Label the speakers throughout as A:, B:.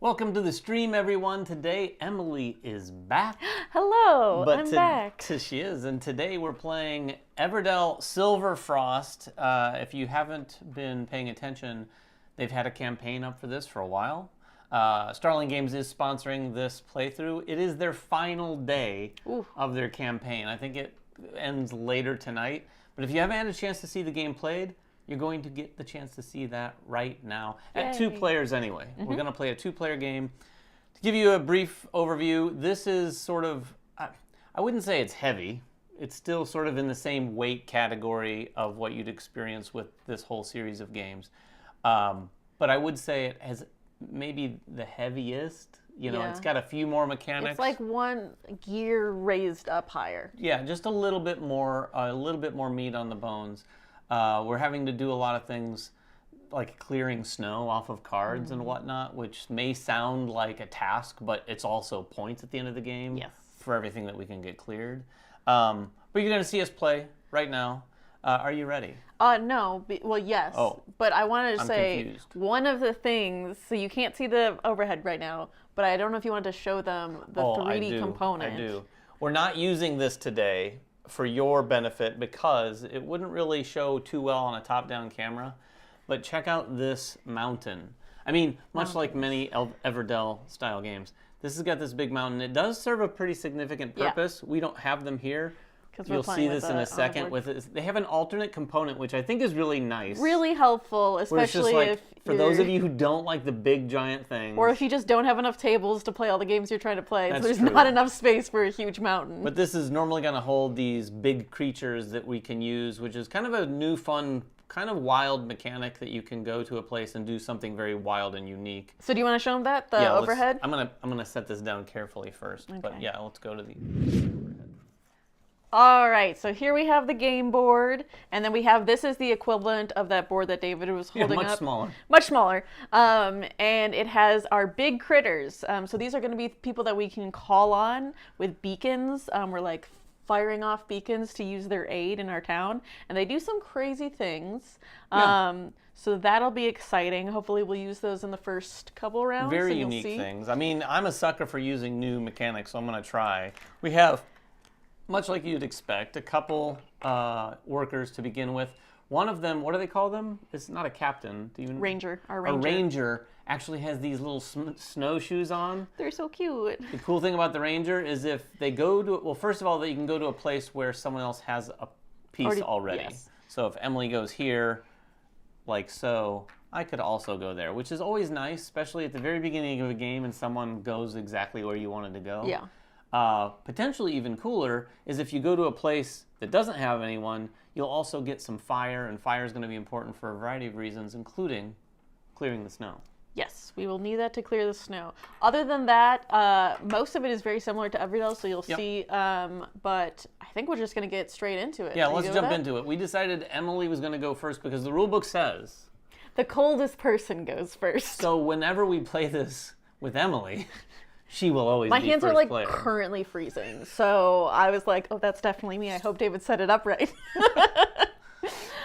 A: Welcome to the stream, everyone. Today, Emily is back.
B: Hello, I'm back.
A: She is, and today we're playing Everdell Silverfrost. If you haven't been paying attention, they've had a campaign up for this for a while. Starling Games is sponsoring this playthrough. It is their final day of their campaign. I think it ends later tonight. But if you haven't had a chance to see the game played, you're going to get the chance to see that right now.
B: Yay.
A: At 2 players anyway. We're going to play a 2-player game. To give you a brief overview, this is sort of, I wouldn't say it's heavy. It's still sort of in the same weight category of what you'd experience with this whole series of games. But I would say it has maybe the heaviest. You know, it's got a few more mechanics.
B: It's like one gear raised up higher.
A: Yeah, just a little bit more meat on the bones. We're having to do a lot of things like clearing snow off of cards and whatnot, which may sound like a task, but it's also points at the end of the game for everything that we can get cleared. But you're going to see us play right now. Are you ready?
B: No. Well, yes.
A: Oh,
B: but I wanted to say
A: confused.
B: one of the things, so you can't see the overhead right now, but I don't know if you wanted to show them the 3D component.
A: I do. We're not using this today for your benefit because it wouldn't really show too well on a top-down camera. But check out this mountain. I mean, much like many Everdell style games, this has got this big mountain. It does serve a pretty significant purpose. We don't have them here. You'll see this in a second. They have an alternate component, which I think is really nice.
B: Really helpful, especially
A: if for those of you who don't like the big giant things.
B: Or if you just don't have enough tables to play all the games you're trying to play. So there's not enough space for a huge mountain.
A: But this is normally going to hold these big creatures that we can use, which is kind of a new, fun, kind of wild mechanic that you can go to a place and do something very wild and unique.
B: So do you want to show them that, the overhead?
A: I'm gonna set this down carefully first. Okay. But yeah, let's go to the overhead.
B: All right, so here we have the game board, and then we have, this is the equivalent of that board that David was holding up.
A: Much smaller.
B: Much smaller. And it has our big critters. So these are going to be people that we can call on with beacons. We're like firing off beacons to use their aid in our town, and they do some crazy things. So that'll be exciting. Hopefully we'll use those in the first couple rounds.
A: Very unique things. I mean, I'm a sucker for using new mechanics, so I'm going to try. We have, much like you'd expect, a couple workers to begin with. One of them, what do they call them? It's not a captain.
B: Ranger. Our ranger.
A: A ranger actually has these little snowshoes on.
B: They're so cute.
A: The cool thing about the ranger is if they go to, well, first of all, you can go to a place where someone else has a piece already. Yes. So if Emily goes here, like so, I could also go there, which is always nice, especially at the very beginning of a game and someone goes exactly where you wanted to go.
B: Yeah.
A: Potentially even cooler is if you go to a place that doesn't have anyone, you'll also get some fire, and fire is going to be important for a variety of reasons, including clearing the snow.
B: Yes, we will need that to clear the snow. Other than that, most of it is very similar to Everdell, so you'll see, but I think we're just going to get straight into it.
A: Yeah, let's jump into it. We decided Emily was going to go first because the rule book says
B: the coldest person goes first.
A: So whenever we play this with Emily, she will always
B: My
A: be
B: hands
A: first
B: are like
A: player.
B: Currently freezing, so I was like, oh, that's definitely me. I hope David set it up right.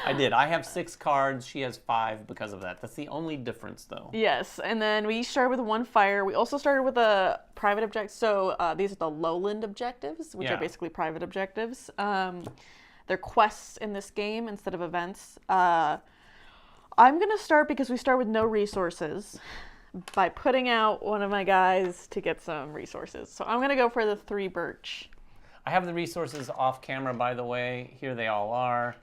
A: I did. I have 6 cards. She has 5 because of that. That's the only difference, though.
B: Yes, and then we started with 1 fire. We also started with a private objective. So these are the lowland objectives, which are basically private objectives. They're quests in this game instead of events. I'm going to start, because we start with no resources, by putting out one of my guys to get some resources. So I'm going to go for the 3 birch.
A: I have the resources off camera, by the way. Here they all are.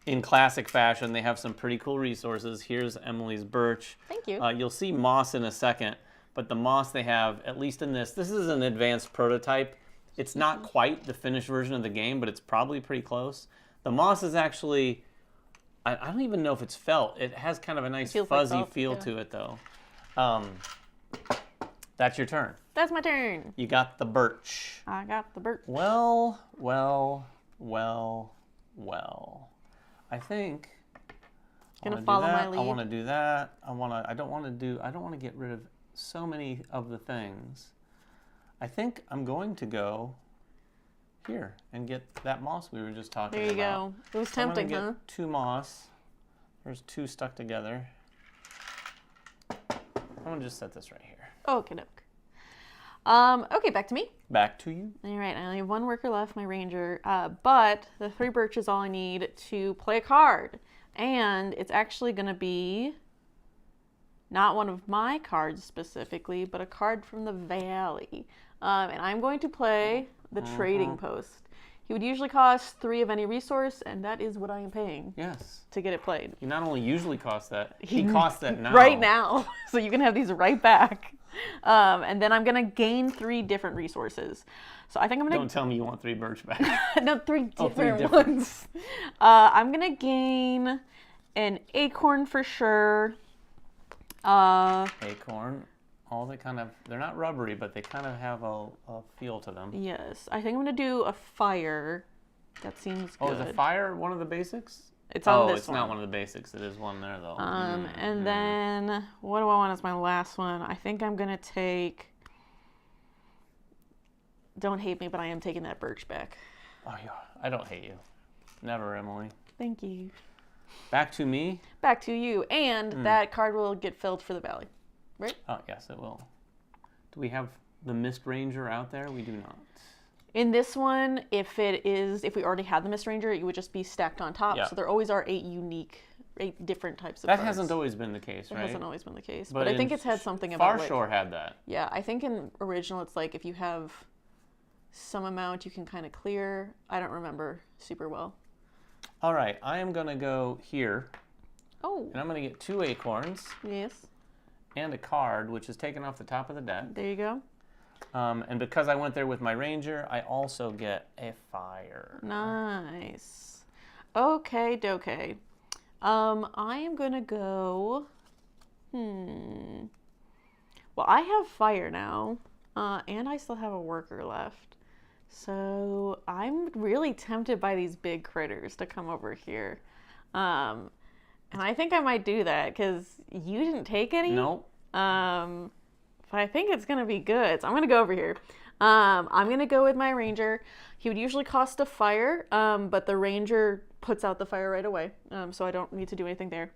A: In classic fashion, they have some pretty cool resources. Here's Emily's birch.
B: Thank you.
A: You'll see moss in a second, but the moss they have, at least in this is an advanced prototype. It's not quite the finished version of the game, but it's probably pretty close. The moss is actually, I don't even know if it's felt. It has kind of a nice fuzzy feel to it, though. That's your turn.
B: That's my turn.
A: You got the birch.
B: I got the birch.
A: Well. I think
B: gonna follow my lead.
A: I want to do that. I don't want to get rid of so many of the things. I think I'm going to go here and get that moss we were just talking about.
B: There you go. It was tempting,
A: I'm gonna get 2 moss. There's 2 stuck together. I'm gonna just set this right here.
B: Okay, doke. Okay, back to me.
A: Back to you.
B: All right, I only have one worker left, my ranger, but the 3 birch is all I need to play a card. And it's actually going to be not one of my cards specifically, but a card from the valley. And I'm going to play the trading post. He would usually cost 3 of any resource, and that is what I am paying.
A: Yes.
B: To get it played.
A: He not only usually costs that, he costs that now.
B: Right now. So you can have these right back. And then I'm going to gain 3 different resources. So I think I'm going to...
A: Don't tell me you want 3 birch back.
B: No, 3 different,
A: 3 different
B: ones. I'm going to gain an acorn for sure.
A: Acorn. All they kind of, they're not rubbery, but they kind of have a feel to them.
B: Yes. I think I'm going to do a fire. That seems good.
A: Oh, is a fire one of the basics?
B: It's on this
A: it's
B: one.
A: not one of the basics. It is one there, though.
B: And then, what do I want as my last one? I think I'm going to take... Don't hate me, but I am taking that birch back.
A: Oh, yeah. I don't hate you. Never, Emily.
B: Thank you.
A: Back to me.
B: Back to you. And that card will get filled for the valley. Right?
A: Oh, yes, it will. Do we have the Mist Ranger out there? We do not.
B: In this one, if we already had the Mist Ranger, it would just be stacked on top.
A: Yeah.
B: So there always are 8 different types of
A: That
B: cards.
A: hasn't always been the case, right?
B: It hasn't always been the case. But I think it's had something about
A: Far Shore had that.
B: Yeah, I think in original it's like if you have some amount you can kind of clear. I don't remember super well.
A: All right, I am going to go here.
B: Oh.
A: And I'm going to get 2 acorns.
B: Yes.
A: And a card, which is taken off the top of the deck.
B: There you go.
A: And because I went there with my ranger, I also get a fire.
B: Nice. Okay, doke. I am going to go... Well, I have fire now, and I still have a worker left. So I'm really tempted by these big critters to come over here. And I think I might do that because you didn't take any.
A: Nope.
B: But I think it's going to be good. So I'm going to go over here. I'm going to go with my ranger. He would usually cost a fire, but the ranger puts out the fire right away. So I don't need to do anything there.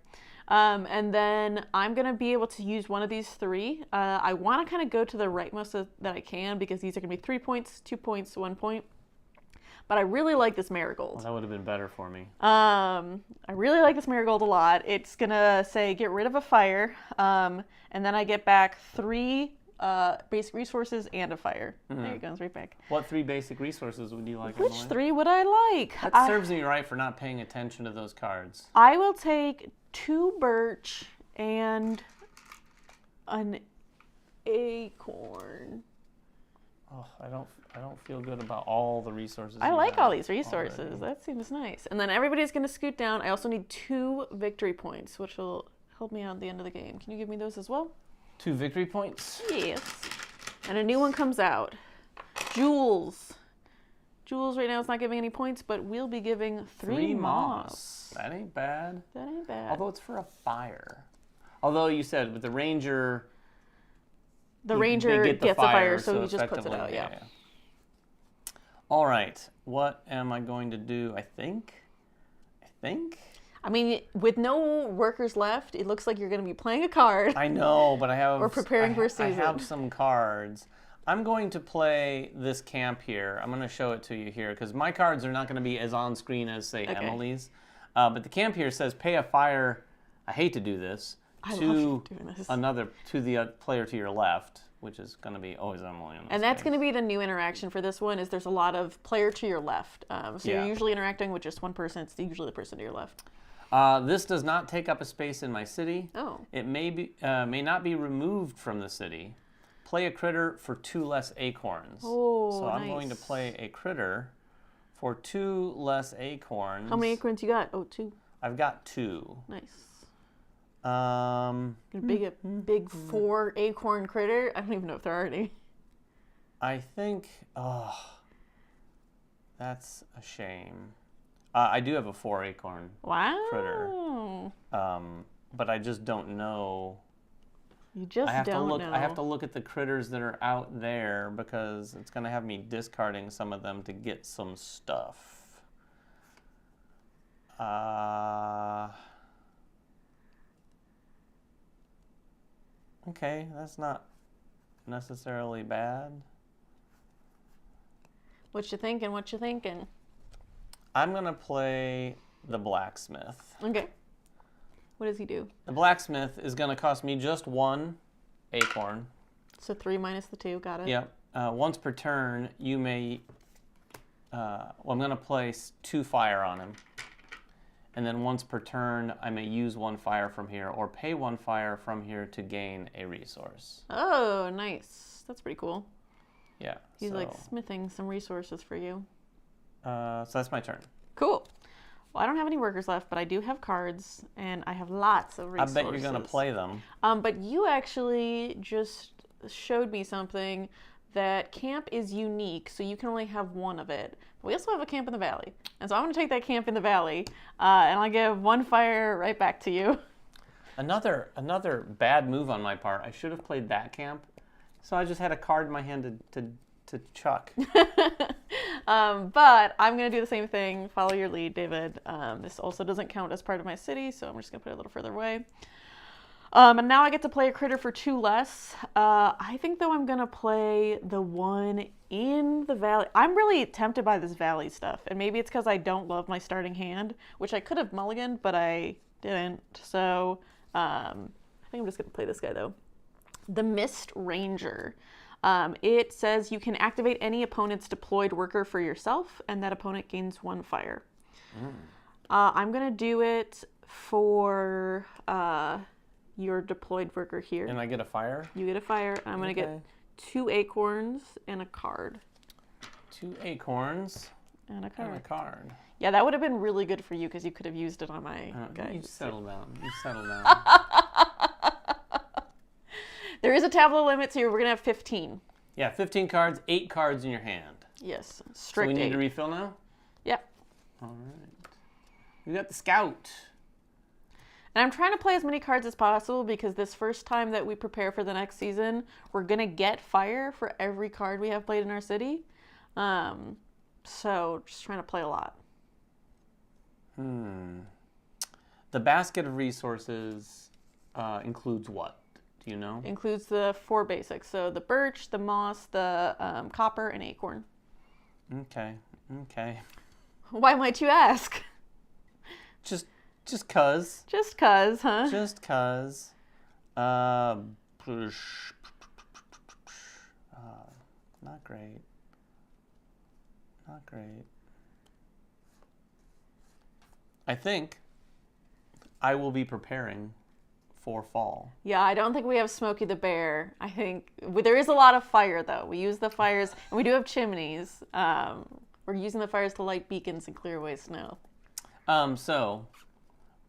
B: And then I'm going to be able to use one of these 3. I want to kind of go to the rightmost that I can because these are going to be 3 points, 2 points, 1 point. But I really like this marigold.
A: Well, that would have been better for me.
B: I really like this marigold a lot. It's going to say get rid of a fire. And then I get back 3 basic resources and a fire. There it goes, right back.
A: What 3 basic resources would you like,
B: Which
A: Emily?
B: 3 would I like?
A: That serves me right for not paying attention to those cards.
B: I will take 2 birch and an acorn.
A: Oh, I don't feel good about all the resources.
B: I
A: you
B: like
A: have
B: all these resources.
A: already.
B: That seems nice. And then everybody's going to scoot down. I also need 2 victory points, which will help me out at the end of the game. Can you give me those as well?
A: 2 victory points?
B: Yes. And a new one comes out. Jules. Jules right now is not giving any points, but we'll be giving 3 moss.
A: That ain't bad.
B: That ain't bad.
A: Although it's for a fire. Although you said with the ranger...
B: The
A: they
B: ranger
A: get
B: gets the fire, so he just puts it
A: effectively,
B: out, yeah.
A: All right. What am I going to do? I think...
B: I mean, with no workers left, it looks like you're going to be playing a card.
A: I know, but I have...
B: Or preparing for a season.
A: I have some cards. I'm going to play this camp here. I'm going to show it to you here, because my cards are not going to be as on screen as, say, Emily's. But the camp here says pay a fire... I hate to do this. To the player to your left, which is going to be always Emily.
B: And that's going to be the new interaction for this one, is there's a lot of player to your left. So you're usually interacting with just one person. It's usually the person to your left.
A: This does not take up a space in my city.
B: Oh.
A: It may not be removed from the city. Play a critter for 2 less acorns.
B: Oh,
A: so I'm going to play a critter for 2 less acorns.
B: How many acorns you got? Oh, 2.
A: I've got 2.
B: Nice.
A: Big
B: 4 acorn critter. I don't even know if there are any.
A: I think. Oh, that's a shame. I do have a 4 acorn critter. But I just don't know.
B: You just don't know.
A: I have to look at the critters that are out there because it's going to have me discarding some of them to get some stuff. Okay, that's not necessarily bad.
B: What you thinking? What you thinking?
A: I'm going to play the blacksmith.
B: Okay. What does he do?
A: The blacksmith is going to cost me just 1 acorn.
B: So 3 minus the 2, got it?
A: Yep. Once per turn, you may... well, I'm going to place 2 fire on him. And then once per turn, I may use 1 fire from here or pay 1 fire from here to gain a resource.
B: Oh, nice. That's pretty cool.
A: Yeah.
B: He's like smithing some resources for you.
A: So that's my turn.
B: Cool. Well, I don't have any workers left, but I do have cards, and I have lots of resources.
A: I bet you're going to play them.
B: But you actually just showed me something that camp is unique, so you can only have 1 of it. We also have a camp in the valley. And so I'm going to take that camp in the valley, and I'll give 1 fire right back to you.
A: Another bad move on my part. I should have played that camp. So I just had a card in my hand to chuck.
B: But I'm going to do the same thing. Follow your lead, David. This also doesn't count as part of my city, so I'm just going to put it a little further away. And now I get to play a critter for 2 less. I think, though, I'm going to play the one in the valley. I'm really tempted by this valley stuff, and maybe it's because I don't love my starting hand, which I could have mulliganed, but I didn't. So I think I'm just going to play this guy, though. The Mist Ranger. It says you can activate any opponent's deployed worker for yourself, and that opponent gains 1 fire. I'm going to do it for your deployed worker here.
A: And I get a fire?
B: You get a fire. And I'm going to get 2 acorns and a card.
A: 2 acorns
B: and a card.
A: And a card.
B: Yeah, that would have been really good for you because you could have used it on my guy.
A: You settle down. You settle down.
B: There is a tableau limit, so we're going to have 15.
A: Yeah, 15 cards, 8 cards in your hand.
B: Yes, strict
A: So we need
B: 8.
A: to refill now?
B: Yep.
A: All right. We got the scout.
B: And I'm trying to play as many cards as possible because this first time that we prepare for the next season, we're going to get fire for every card we have played in our city. So just trying to play a lot.
A: The basket of resources includes what? Do you know?
B: Includes the 4 basics. So the birch, the moss, the copper, and acorn.
A: Okay.
B: Why might you ask?
A: Just cuz.
B: Just cuz, huh?
A: Just cuz. Not great. Not great. I think I will be preparing for fall.
B: Yeah, I don't think we have Smokey the Bear. I think there is a lot of fire, though. We use the fires, and we do have chimneys. We're using the fires to light beacons and clear away snow.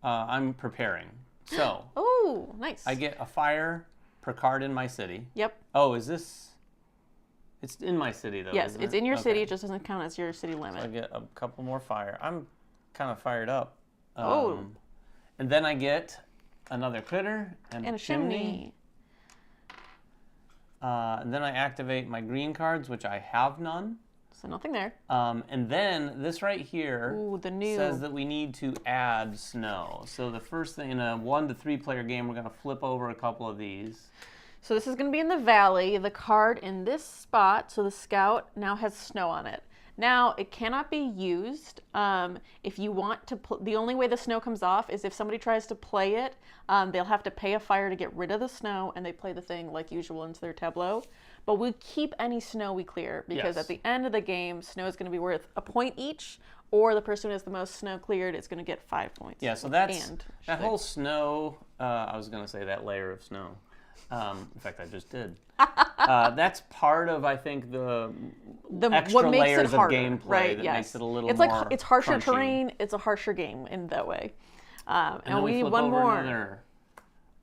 A: I'm preparing. So.
B: Oh, nice.
A: I get a fire per card in my city.
B: Yep.
A: Oh, is this? It's in my city, though.
B: Yes,
A: isn't
B: it's
A: it?
B: in your city. It just doesn't count as your city limit.
A: So I get a couple more fire. I'm kind of fired up.
B: Oh.
A: And then I get another critter and
B: a chimney.
A: And then I activate my green cards, which I have none.
B: So nothing there.
A: And then this right here says that we need to add snow. So the first thing in a 1 to 3 player game, we're going to flip over a couple of these.
B: So this is going to be in the valley. The card in this spot, so the scout, now has snow on it. Now, it cannot be used if you want to... the only way the snow comes off is if somebody tries to play it, they'll have to pay a fire to get rid of the snow, and they play the thing like usual into their tableau. But we keep any snow we clear, because at the end of the game, snow is going to be worth a point each, or the person who has the most snow cleared is going to get 5 points.
A: Yeah, so that whole snow... I was going to say that layer of snow. In fact, I just did. That's part of, I think, the extra
B: what makes
A: layers
B: it harder,
A: of gameplay
B: right?
A: that
B: Yes.
A: makes it a little
B: it's
A: more
B: like it's harsher
A: crunchy.
B: terrain. It's a harsher game in that way. And we need
A: flip
B: one
A: over
B: more
A: another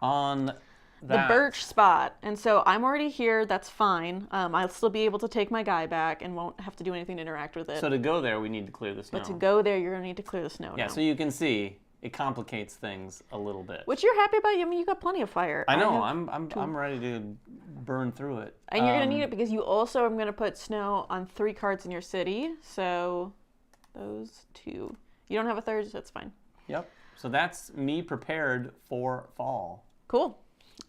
A: on
B: the birch spot. And so I'm already here. That's fine. I'll still be able to take my guy back and won't have to do anything to interact with it.
A: So to go there, we need to clear the snow.
B: But to go there, you're gonna need to clear the snow.
A: Yeah.
B: now.
A: So you can see it complicates things a little bit.
B: Which you're happy about? I mean, you got plenty of fire.
A: I know. I'm ready to burn through it.
B: And you're gonna need it because you also are gonna put snow on 3 cards in your city. So those 2. You don't have a third. That's fine.
A: Yep. So that's me prepared for fall.
B: Cool.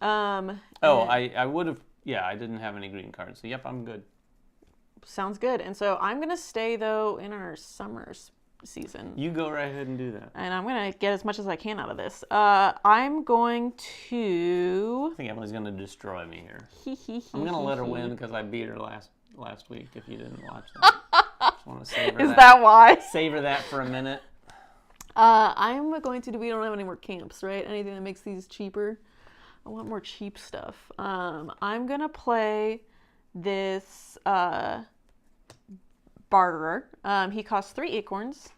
A: I would have. Yeah, I didn't have any green cards. So, yep, I'm good.
B: Sounds good. And so I'm going to stay, though, in our summer season.
A: You go right ahead and do that.
B: And I'm going to get as much as I can out of this. I'm going to...
A: I think Emily's going to destroy me here. I'm going to let her win because I beat her last week, if you didn't watch that. Just want to savor
B: Is that why?
A: Savor that for a minute.
B: I'm going to do... We don't have any more camps, right? Anything that makes these cheaper. I want more cheap stuff. I'm going to play this... barterer. He costs 3 acorns.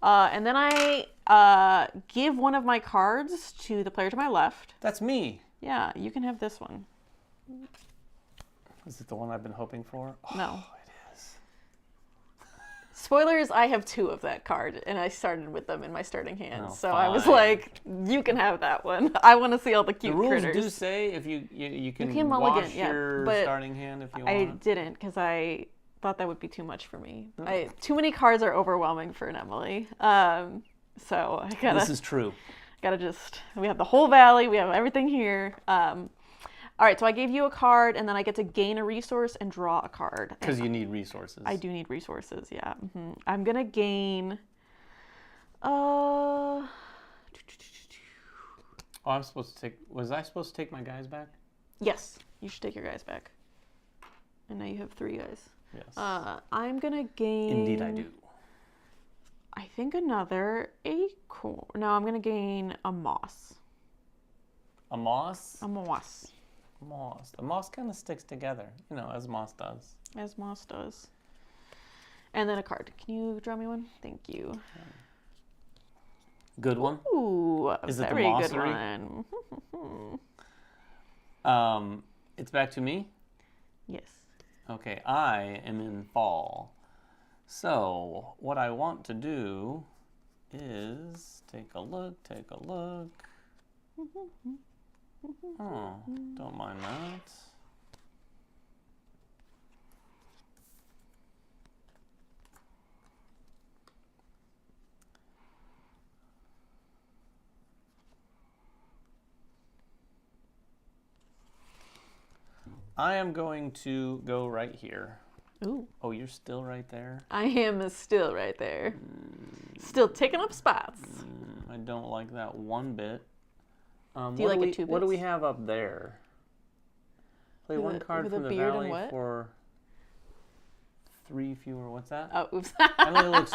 B: And then I give one of my cards to the player to my left.
A: That's me.
B: Yeah, you can have this one.
A: Is it the one I've been hoping for?
B: No.
A: Oh, it is.
B: Spoilers, I have 2 of that card, and I started with them in my starting hand.
A: Oh,
B: so
A: fine.
B: I was like, you can have that one. I want to see all the cute
A: The rules
B: critters.
A: do say if you can
B: mulligan,
A: wash
B: yeah,
A: your
B: but
A: starting hand if you want.
B: I didn't, because I thought that would be too much for me. Too many cards are overwhelming for an Emily. So I gotta...
A: This is true.
B: We have the whole valley, we have everything here. All right, so I gave you a card, and then I get to gain a resource and draw a card.
A: Because you need resources.
B: I do need resources, yeah. I'm going to gain... Oh,
A: I'm supposed to take... Was I supposed to take my guys back?
B: Yes, you should take your guys back. And now you have 3 guys.
A: Yes.
B: I'm going to gain...
A: Indeed I do.
B: I think another acorn. No, I'm going to gain a moss.
A: A moss?
B: A moss.
A: Moss. The moss kind of sticks together, as moss does.
B: As moss does. And then a card. Can you draw me one? Thank you.
A: Good one?
B: Ooh,
A: Is it the
B: very good
A: mossery?
B: one.
A: It's back to me?
B: Yes.
A: Okay, I am in fall. So, what I want to do is take a look. Oh, don't mind that. I am going to go right here.
B: Ooh.
A: Oh, you're still right there?
B: I am still right there. Still taking up spots.
A: I don't like that one bit.
B: Do you like it 2 bits?
A: What do we have up there? Play
B: With
A: one
B: a-
A: card
B: with
A: from
B: a
A: the
B: beard and
A: valley
B: what?
A: for 3 fewer. What's that?
B: Oh, oops.
A: Emily looks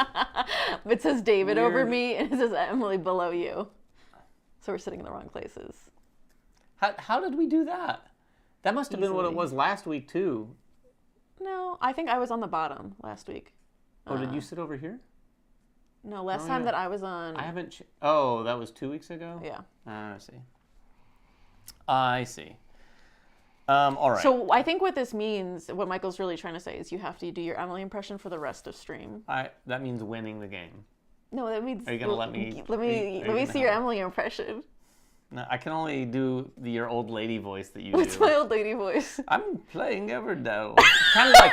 B: It says David over
A: weird.
B: me, and it says Emily below you. So we're sitting in the wrong places.
A: How did we do that? That must have been what it
B: Easily.
A: was last week too.
B: No, I think I was on the bottom last week.
A: Oh, did you sit over here?
B: No, last
A: Oh,
B: time
A: yeah.
B: that I was on...
A: I haven't. Oh, that was 2 weeks ago.
B: Yeah.
A: I see. All right.
B: So I think what this means, what Michael's really trying to say is you have to do your Emily impression for the rest of stream.
A: That means winning the game.
B: No, that means...
A: Are you gonna let me?
B: Let me
A: gonna
B: see your
A: help?
B: Emily impression.
A: No, I can only do your old lady voice that you
B: What's
A: do.
B: my old lady voice?
A: I'm playing Everdell. Kind of like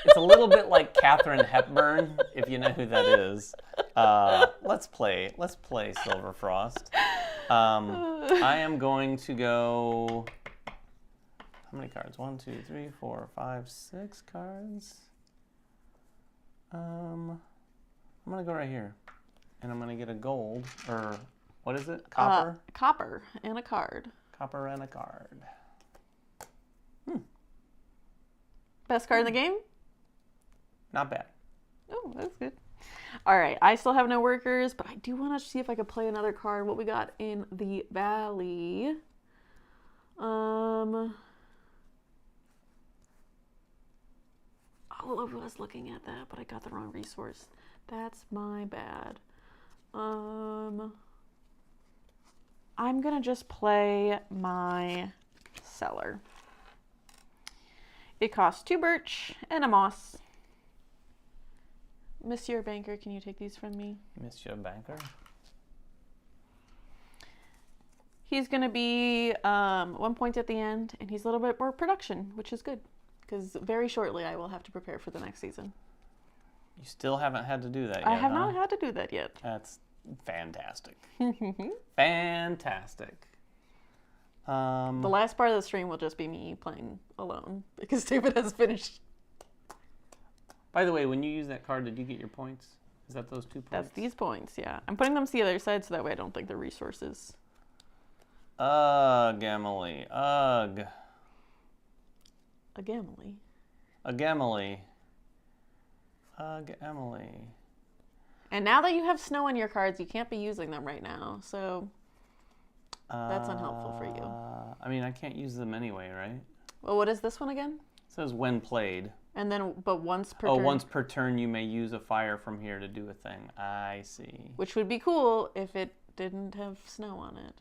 A: it's a little bit like Katharine Hepburn, if you know who that is. Let's play Silverfrost. I am going to go. How many cards? 1, 2, 3, 4, 5, 6 cards. I'm gonna go right here, and I'm gonna get a gold or. What is it? Copper?
B: Copper and a card.
A: Copper and a card.
B: Best card in the game?
A: Not bad.
B: Oh, that's good. All right, I still have no workers, but I do want to see if I could play another card. What we got in the valley? Oh, I was looking at that, but I got the wrong resource. That's my bad. I'm gonna just play my cellar. It costs 2 birch and a moss. Monsieur Banker, can you take these from me?
A: Monsieur Banker.
B: He's gonna be 1 point at the end, and he's a little bit more production, which is good, because very shortly I will have to prepare for the next season.
A: You still haven't had to do that yet.
B: I have
A: huh?
B: not had to do that yet.
A: Fantastic. Fantastic.
B: The last part of the stream will just be me playing alone because David has finished.
A: By the way, when you use that card, did you get your points? Is that those 2 points?
B: That's these points, yeah. I'm putting them to the other side so that way I don't think they're resources.
A: Ugh, Emily. Ugh.
B: Emily.
A: Emily. Ugh, Emily.
B: And now that you have snow on your cards, you can't be using them right now, so that's unhelpful for you.
A: I mean, I can't use them anyway, right?
B: Well, what is this one again?
A: It says when played.
B: And then, but once per turn.
A: Oh, once per turn, you may use a fire from here to do a thing. I see.
B: Which would be cool if it didn't have snow on it.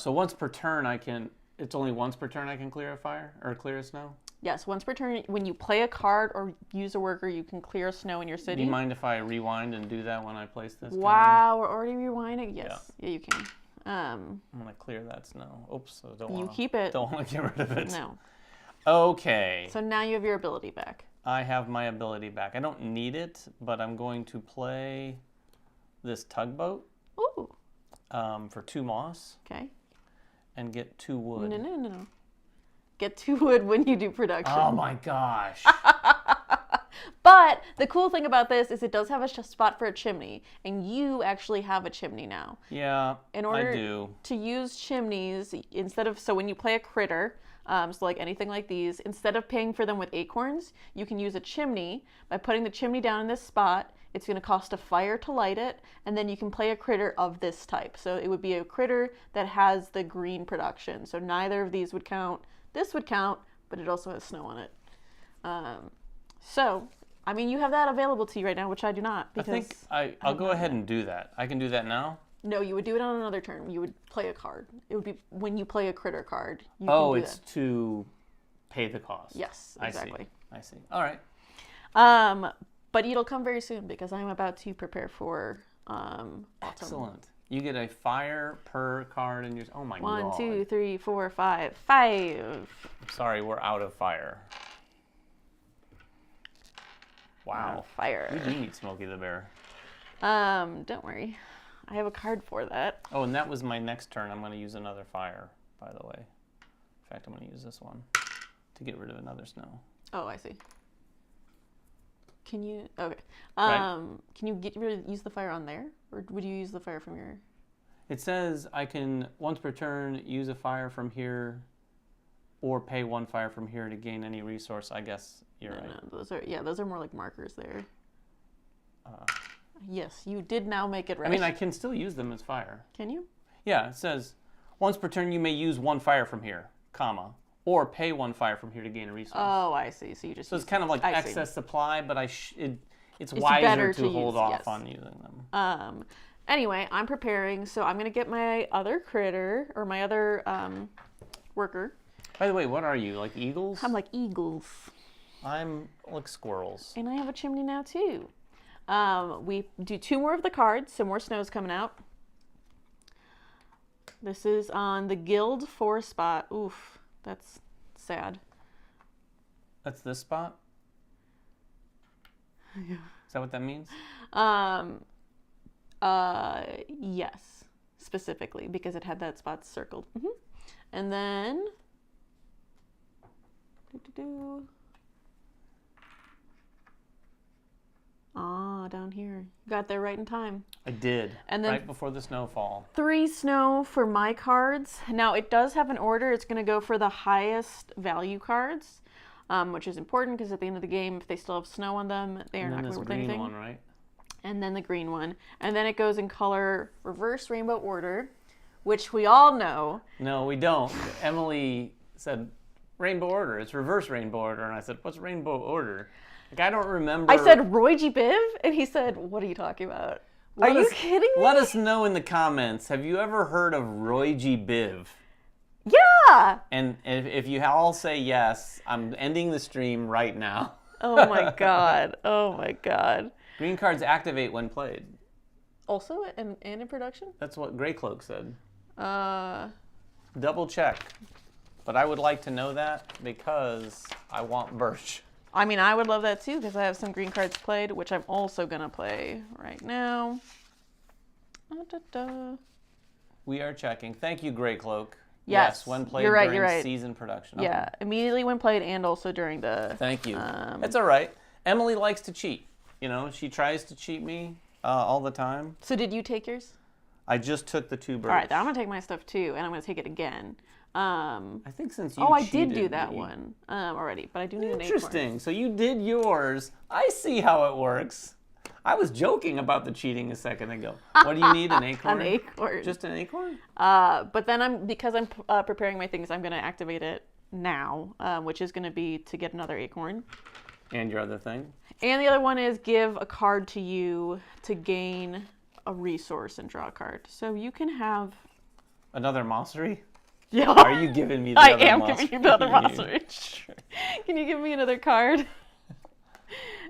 A: So once per turn, it's only once per turn I can clear a fire or clear a snow?
B: Yes, once per turn, when you play a card or use a worker, you can clear snow in your city.
A: Do you mind if I rewind and do that when I place this?
B: Wow, we're already rewinding? Yes. Yeah, you can.
A: I'm going to clear that snow. Oops, I don't want to.
B: You keep it.
A: Don't want to get rid of it.
B: No.
A: Okay.
B: So now you have your ability back.
A: I have my ability back. I don't need it, but I'm going to play this tugboat.
B: Ooh.
A: For 2 moss.
B: Okay.
A: And get 2 wood.
B: No. Get 2 wood when you do production.
A: Oh my gosh.
B: But the cool thing about this is it does have a spot for a chimney, and you actually have a chimney now.
A: Yeah,
B: In order
A: I do.
B: to use chimneys, so when you play a critter, so like anything like these, instead of paying for them with acorns, you can use a chimney. By putting the chimney down in this spot, it's going to cost a fire to light it, and then you can play a critter of this type. So it would be a critter that has the green production. So neither of these would count. This would count, but it also has snow on it. So, I mean, you have that available to you right now, which I do not.
A: I think I'll go ahead and do that. I can do that now?
B: No, you would do it on another turn. You would play a card. It would be when you play a critter card. You
A: oh,
B: can do
A: it's to pay the cost.
B: Yes, exactly.
A: I see. All right.
B: But it'll come very soon because I'm about to prepare for autumn.
A: Excellent. You get a fire per card in your... Oh my god.
B: 1, 2, 3, 4, 5. 5.
A: Sorry, we're out of fire. Wow.
B: Fire.
A: We do need Smokey the Bear.
B: Don't worry. I have a card for that.
A: Oh, and that was my next turn. I'm going to use another fire, by the way. In fact, I'm going to use this one to get rid of another snow.
B: Oh, I see. Can you... Okay.
A: Right.
B: Can you use the fire on there? Or would you use the fire from your...
A: It says I can, once per turn, use a fire from here or pay 1 fire from here to gain any resource. I guess you're right.
B: No, those are more like markers there. Yes, you did now make it right.
A: I mean, I can still use them as fire.
B: Can you?
A: Yeah, it says once per turn you may use 1 fire from here, comma, or pay 1 fire from here to gain a resource.
B: Oh, I see. So you just...
A: So it's kind of like excess supply, but it's
B: better
A: wiser to hold
B: use,
A: off
B: yes.
A: on using them.
B: Anyway, I'm preparing, so I'm going to get my other critter, or my other worker.
A: By the way, what are you, like eagles?
B: I'm like eagles.
A: I'm like squirrels.
B: And I have a chimney now, too. We do 2 more of the cards, so more snow's coming out. This is on the Guild 4 spot. Oof, that's sad.
A: That's this spot?
B: Yeah.
A: Is that what that means?
B: Yes, specifically, because it had that spot circled. Mm-hmm. And then... down here. Got there right in time.
A: I did.
B: And then
A: right before the snowfall.
B: 3 snow for my cards. Now, it does have an order. It's going to go for the highest value cards, which is important because at the end of the game, if they still have snow on them, they are not going to worth anything.
A: And then this green one, right?
B: And then the green one. And then it goes in color reverse rainbow order, which we all know.
A: No, we don't. Emily said rainbow order. It's reverse rainbow order. And I said, what's rainbow order? Like, I don't remember.
B: I said, Roy G. Biv? And he said, what are you talking about? Are you kidding me?
A: Let us know in the comments. Have you ever heard of Roy G. Biv?
B: Yeah!
A: And if you all say yes, I'm ending the stream right now.
B: Oh my god. Oh my god.
A: Green cards activate when played.
B: Also, and in production?
A: That's what Greycloak said.
B: Double
A: check. But I would like to know that because I want Birch.
B: I mean, I would love that too because I have some green cards played, which I'm also going to play right now.
A: We are checking. Thank you, Grey Cloak.
B: Yes,
A: when played
B: you're right,
A: during
B: you're right.
A: season production.
B: Yeah,
A: Okay.
B: immediately when played and also during the...
A: Thank you. It's all right. Emily likes to cheat. You know, she tries to cheat me all the time.
B: So did you take yours?
A: I just took the 2 birds.
B: All right, I'm going to take my stuff too, and I'm going to take it again.
A: I think since you
B: I did do
A: cheated,
B: that one already, but I do need an acorn.
A: Interesting. So you did yours. I see how it works. I was joking about the cheating a second ago. What do you need? An acorn?
B: An acorn.
A: Just an acorn?
B: But then because I'm preparing my things, I'm going to activate it now, which is going to be to get another acorn.
A: And your other thing?
B: And the other one is give a card to you to gain a resource and draw a card. So you can have...
A: Another Mossery?
B: Yeah.
A: Are you giving me the other
B: I am
A: Mossery?
B: giving you the other Mossery. Sure. Can you give me another card?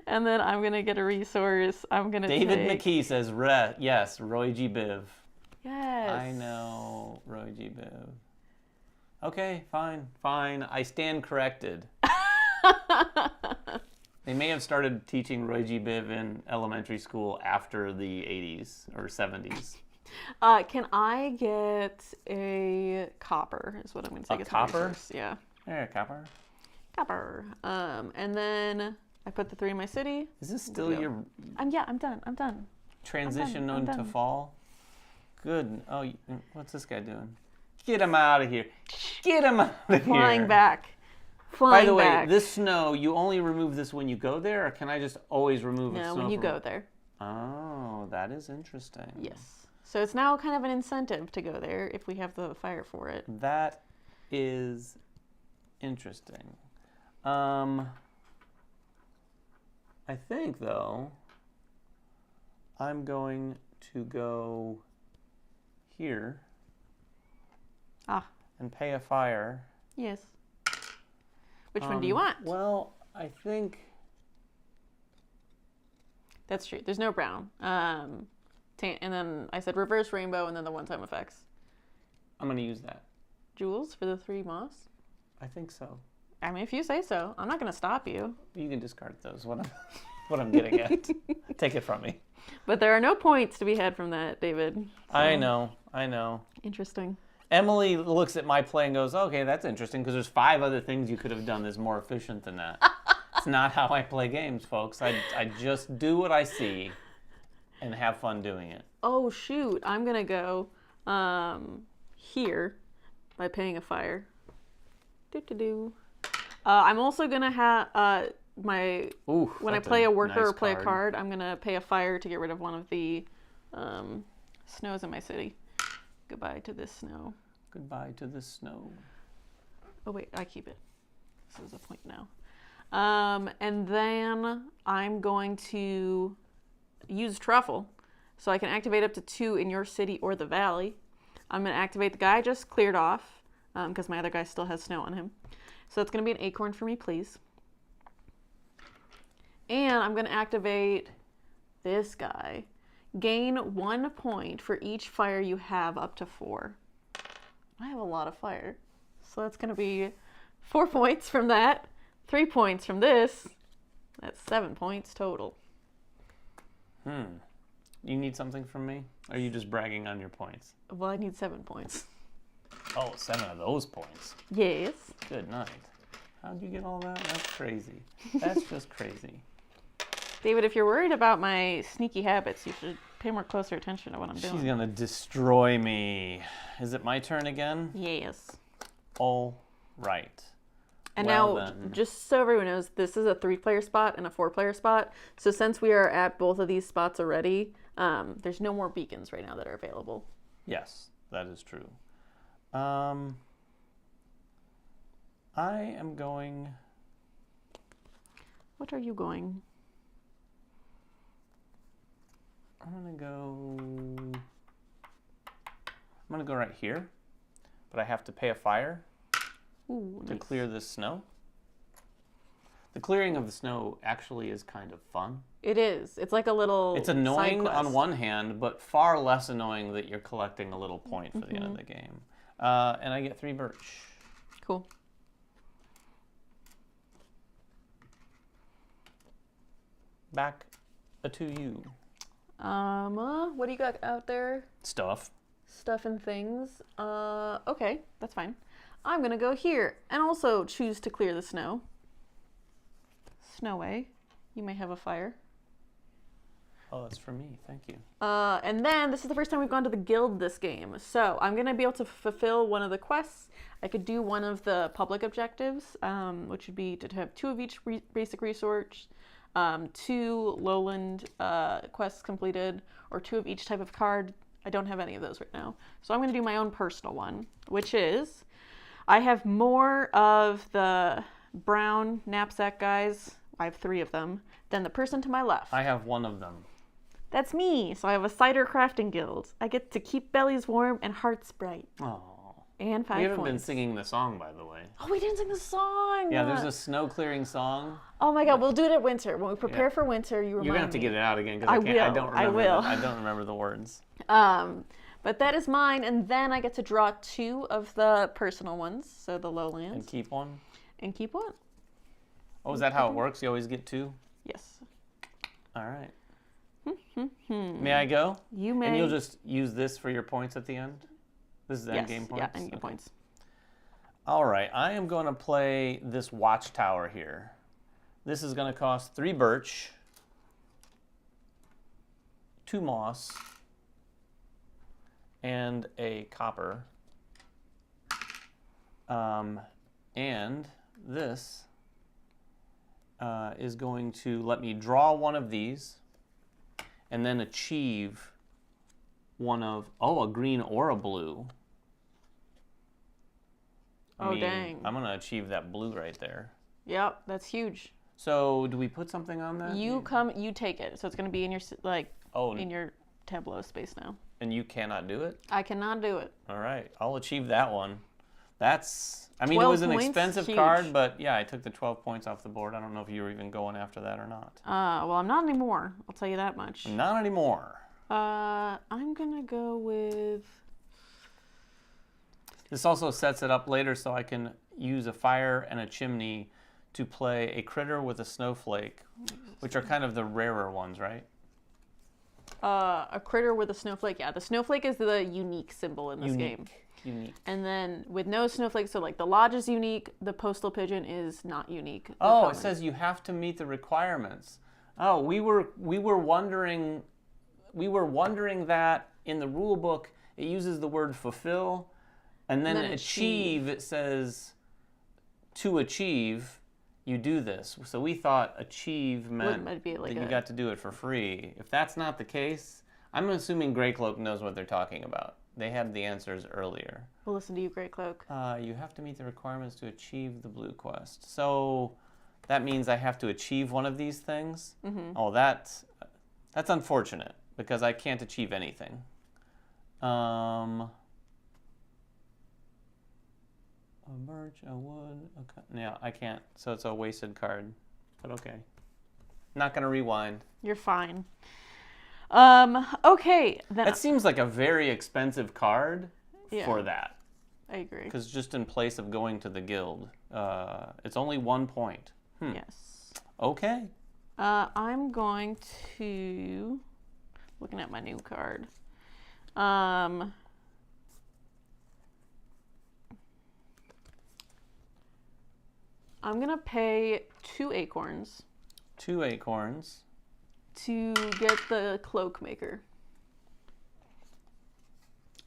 B: And then I'm going to get a resource. I'm going to
A: David McKee says, yes, Roy G. Biv.
B: Yes.
A: I know, Roy G. Biv. Okay, fine. I stand corrected. They may have started teaching Roy G. Biv in elementary school after the 80s or 70s.
B: Can I get a copper is what I'm going to take.
A: A copper?
B: Yeah.
A: There, copper.
B: Copper. And then I put the 3 in my city.
A: Is this still your
B: I'm done.
A: transition
B: I'm
A: known
B: done.
A: to fall? Good. Oh, what's this guy doing? Get him out of here. Get him out of here.
B: Flying back.
A: By the way, this snow, you only remove this when you go there, or can I just always remove
B: No,
A: snow
B: when you
A: from...
B: go there.
A: Oh, that is interesting.
B: Yes. So it's now kind of an incentive to go there if we have the fire for it.
A: That is interesting. I think, though, I'm going to go here and pay a fire.
B: Yes. Which one do you want?
A: Well, I think...
B: That's true. There's no brown. And then I said reverse rainbow and then the one-time effects.
A: I'm going to use that.
B: Jewels for the 3 moss?
A: I think so.
B: I mean, if you say so. I'm not going to stop you.
A: You can discard those. What I'm getting at. Take it from me.
B: But there are no points to be had from that, David. So.
A: I know.
B: Interesting.
A: Emily looks at my play and goes, okay, that's interesting, because there's 5 other things you could have done that's more efficient than that. It's not how I play games, folks. I just do what I see and have fun doing it.
B: Oh, shoot. I'm going to go here by paying a fire. I'm also going to have when I play a worker or play a card, I'm going to pay a fire to get rid of one of the snows in my city. Goodbye to this snow.
A: Goodbye to the snow.
B: Oh, wait, I keep it. This is a point now. And then I'm going to use Truffle. So I can activate up to 2 in your city or the valley. I'm going to activate the guy I just cleared off because my other guy still has snow on him. So it's going to be an acorn for me, please. And I'm going to activate this guy. Gain 1 point for each fire you have up to 4. I have a lot of fire. So that's going to be 4 points from that, 3 points from this. That's 7 points total.
A: You need something from me? Or are you just bragging on your points?
B: Well, I need 7 points.
A: Oh, 7 of those points.
B: Yes.
A: Good night. How'd you get all that? That's crazy. That's just crazy.
B: David, if you're worried about my sneaky habits, you should pay more closer attention to what I'm doing.
A: She's going to destroy me. Is it my turn again?
B: Yes.
A: All right.
B: And
A: well,
B: now,
A: then.
B: just so everyone knows, this is a 3-player spot and a 4-player spot. So since we are at both of these spots already, there's no more beacons right now that are available.
A: Yes, that is true. I am going...
B: What are you going?
A: I'm going to go right here, but I have to pay a fire to clear this snow. The clearing of the snow actually is kind of fun.
B: It is. It's like a little
A: It's annoying
B: side quest.
A: on one hand, but far less annoying that you're collecting a little point for the end of the game. And I get 3 birch.
B: Cool.
A: back to you.
B: What do you got out there?
A: Stuff.
B: Stuff and things. Okay, that's fine. I'm gonna go here and also choose to clear the snow. Snoway. You may have a fire.
A: Oh, that's for me. Thank you.
B: And then this is the first time we've gone to the guild this game. So I'm going to be able to fulfill one of the quests. I could do one of the public objectives, which would be to have 2 of each basic resource, 2 lowland quests completed, or 2 of each type of card. I don't have any of those right now. So I'm going to do my own personal one, which is I have more of the brown knapsack guys. I have 3 of them. Than the person to my left.
A: I have 1 of them.
B: That's me. So I have a cider crafting guild. I get to keep bellies warm and hearts bright.
A: Oh.
B: And 5 points.
A: We haven't been singing the song, by the way.
B: Oh, we didn't sing the song.
A: Yeah, there's a snow clearing song.
B: Oh my God, we'll do it at winter. When we prepare for winter, you remind me.
A: You're gonna have to get it out again because
B: I
A: don't remember.
B: I will.
A: I don't remember the words.
B: But that is mine, and then I get to draw 2 of the personal ones, so the lowlands.
A: And keep 1.
B: And keep 1.
A: Oh, is that how it works? You always get 2?
B: Yes.
A: All right. May I go?
B: You may.
A: And you'll just use this for your points at the end? This is end game points?
B: Yeah, end game points.
A: All right. I am going to play this watchtower here. This is going to cost 3 birch, 2 moss, and a copper. And this is going to let me draw one of these and then achieve one of, a green or a blue.
B: Dang.
A: I'm going to achieve that blue right there.
B: Yep, that's huge.
A: So do we put something on that?
B: You take it. So it's going to be in your, in your tableau space now.
A: And you cannot do it?
B: I cannot do it.
A: All right, I'll achieve that one. That's, it was an expensive card, but yeah, I took the 12 points off the board. I don't know if you were even going after that or not.
B: Well, I'm not anymore. I'll tell you that much.
A: Not anymore.
B: I'm gonna go with...
A: This also sets it up later so I can use a fire and a chimney to play a critter with a snowflake, which are kind of the rarer ones, right?
B: A critter with a snowflake. Yeah, the snowflake is the unique symbol in this game.
A: Unique.
B: And then with no snowflakes, so like the lodge is unique, the postal pigeon is not unique.
A: Oh, it says you have to meet the requirements. Oh, we were wondering that in the rule book it uses the word fulfill, and then achieve it says to achieve you do this. So we thought achieve meant that you got to do it for free. If that's not the case, I'm assuming Greycloak knows what they're talking about. They had the answers earlier.
B: We'll listen to you, Greycloak.
A: You have to meet the requirements to achieve the blue quest. So that means I have to achieve one of these things? Mm-hmm. Oh, that's unfortunate because I can't achieve anything. A birch, a wood, yeah, I can't. So it's a wasted card. But okay. Not going to rewind.
B: You're fine. Okay. Then
A: that seems like a very expensive card for that.
B: I agree.
A: Because just in place of going to the guild, it's only 1 point.
B: Yes.
A: Okay.
B: I'm going to... Looking at my new card. I'm going to pay 2 acorns.
A: 2 acorns.
B: To get the cloak maker.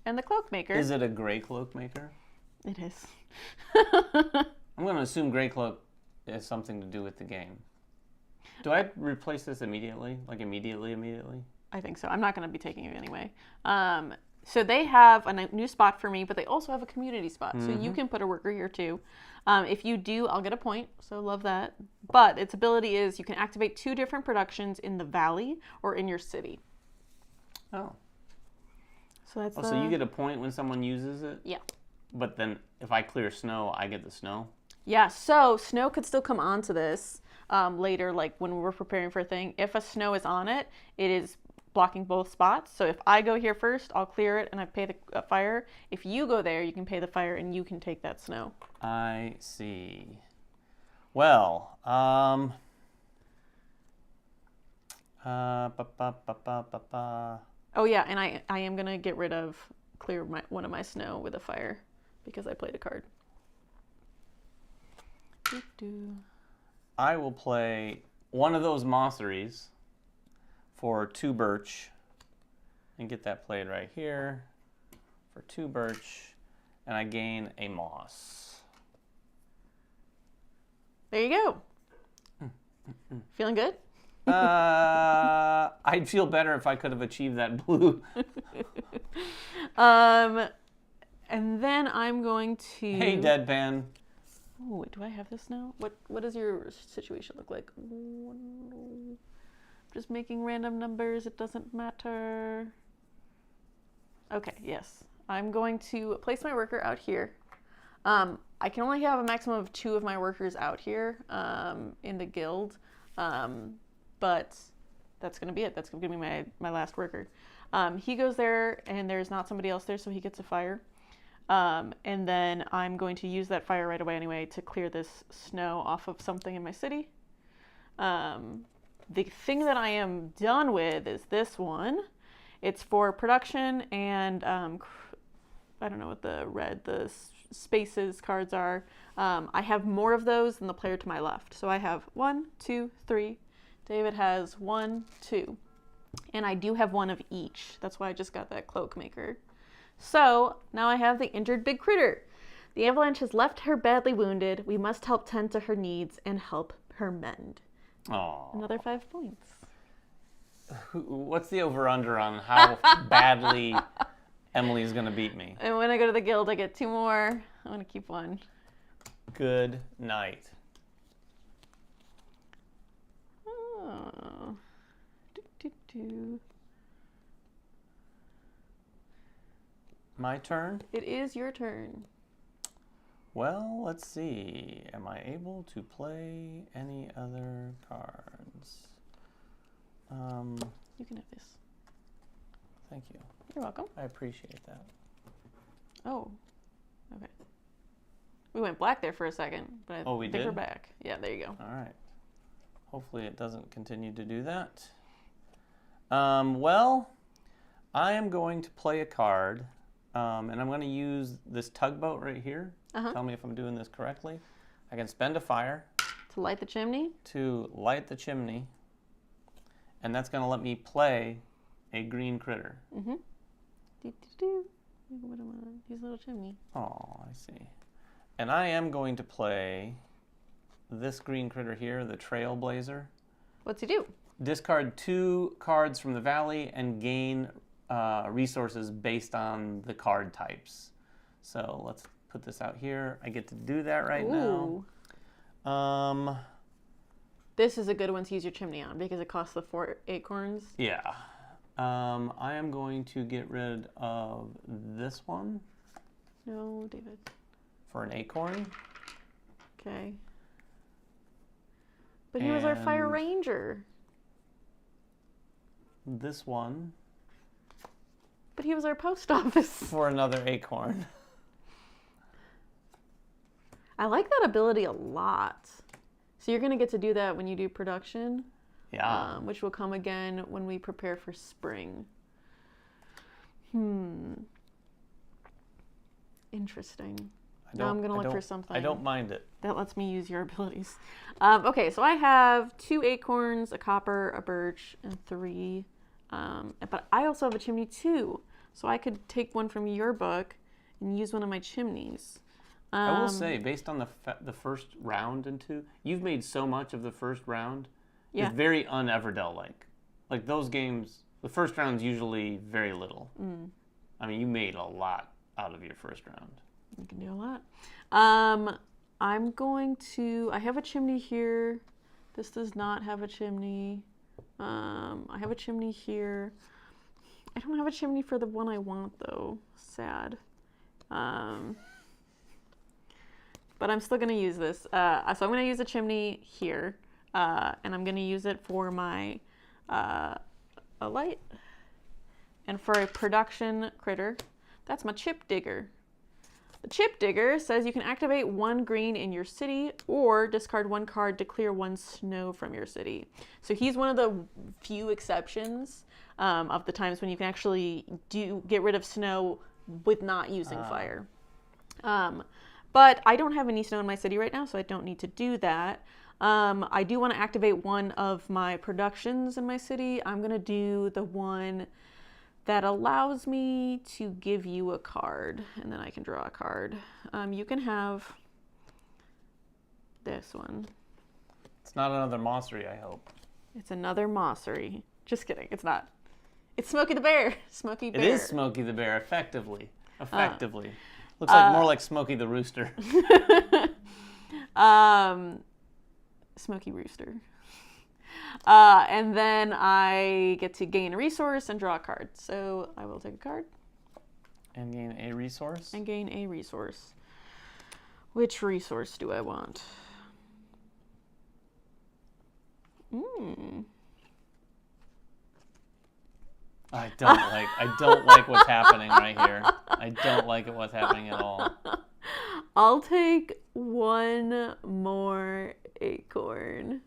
B: And the cloak maker...
A: Is it a gray cloak maker?
B: It is.
A: I'm going to assume Greycloak has something to do with the game. Do I replace this immediately? Like immediately?
B: I think so. I'm not going to be taking it anyway. So they have a new spot for me, but they also have a community spot. Mm-hmm. So you can put a worker here too. If you do, I'll get a point. So love that. But its ability is you can activate 2 different productions in the valley or in your city.
A: Oh.
B: So that's
A: so you get a point when someone uses it?
B: Yeah.
A: But then if I clear snow, I get the snow?
B: Yeah, so snow could still come onto this later, like when we're preparing for a thing. If a snow is on it, it is blocking both spots. So if I go here first, I'll clear it and I pay the fire. If you go there, you can pay the fire and you can take that snow.
A: I see. Well, Ba, ba, ba, ba, ba, ba.
B: Oh yeah, and I am gonna get rid of clear one of my snow with a fire because I played a card. Doo-doo.
A: I will play one of those mosseries for 2 birch and get that played right here for 2 birch, and I gain a moss.
B: There you go. Feeling good?
A: I'd feel better if I could have achieved that blue.
B: And then I'm going to.
A: Hey, Deadpan.
B: Oh, wait, do I have this now? What does your situation look like? Just making random numbers. It doesn't matter. Okay, yes. I'm going to place my worker out here. I can only have a maximum of 2 of my workers out here in the guild. But that's going to be it. That's going to be my last worker. He goes there, and there's not somebody else there, so he gets a fire. And then I'm going to use that fire right away anyway to clear this snow off of something in my city. The thing that I am done with is this one. It's for production and I don't know what the spaces cards are. I have more of those than the player to my left. So I have 1, 2, 3. David has 1, 2. And I do have 1 of each. That's why I just got that cloak maker. So now I have the injured big critter. The avalanche has left her badly wounded. We must help tend to her needs and help her mend.
A: Aww.
B: Another 5 points.
A: What's the over-under on how badly Emily's going to beat me?
B: And when I go to the guild, I get 2 more. I'm going to keep 1.
A: Good night.
B: Oh. Do.
A: My turn?
B: It is your turn.
A: Well, let's see. Am I able to play any other cards?
B: You can have this.
A: Thank you.
B: You're welcome.
A: I appreciate that.
B: Oh, okay. We went black there for a second, but I
A: we
B: think we're
A: did?
B: back. Yeah, there you go.
A: All right. Hopefully it doesn't continue to do that. Well, I am going to play a card, and I'm going to use this tugboat right here. Tell me if I'm doing this correctly. I can spend a fire.
B: To light the chimney?
A: To light the chimney, and that's going to let me play a green critter.
B: Mm-hmm. Use a little chimney.
A: Oh, I see. And I am going to play this green critter here, the Trailblazer.
B: What's he do?
A: Discard 2 cards from the valley and gain resources based on the card types. So let's put this out here. I get to do that right
B: Ooh.
A: now.
B: This is a good one to use your chimney on because it costs the 4 acorns.
A: Yeah. I am going to get rid of this one.
B: No, David.
A: For an acorn.
B: Okay. But he was our fire
A: And
B: ranger.
A: This one.
B: But he was our post office.
A: For another acorn.
B: I like that ability a lot. So you're going to get to do that when you do production.
A: Yeah.
B: Which will come again when we prepare for spring. Interesting. Now I'm going to look for something.
A: I don't mind it.
B: That lets me use your abilities. Okay, so I have 2 acorns, a copper, a birch, and 3. But I also have a chimney too. So I could take one from your book and use one of my chimneys.
A: I will say, based on the first round and 2, you've made so much of the first round.
B: Yeah.
A: It's very un-Everdell-like. Like those games, the first round's usually very little. I mean, you made a lot out of your first round.
B: You can do a lot. I'm going to, I have a chimney here. This does not have a chimney. I have a chimney here. I don't have a chimney for the one I want though. Sad. But I'm still going to use this. So I'm going to use a chimney here. And I'm going to use it for my a light. And for a production critter, that's my chip digger. The Chip Digger says you can activate 1 green in your city or discard 1 card to clear 1 snow from your city. So he's one of the few exceptions of the times when you can actually get rid of snow with not using fire. But I don't have any snow in my city right now, so I don't need to do that. I do want to activate one of my productions in my city. I'm going to do the one that allows me to give you a card, and then I can draw a card. You can have this one.
A: It's not another Mossery, I hope.
B: It's another Mossery. Just kidding. It's not. It's Smokey the Bear. Smokey Bear.
A: It is Smokey the Bear, effectively. Looks like more like Smokey the Rooster.
B: Smokey Rooster. And then I get to gain a resource and draw a card. So I will take a card.
A: And gain a resource?
B: And gain a resource. Which resource do I want?
A: I don't like what's happening right here. I don't like what's happening at all.
B: I'll take 1 more acorn.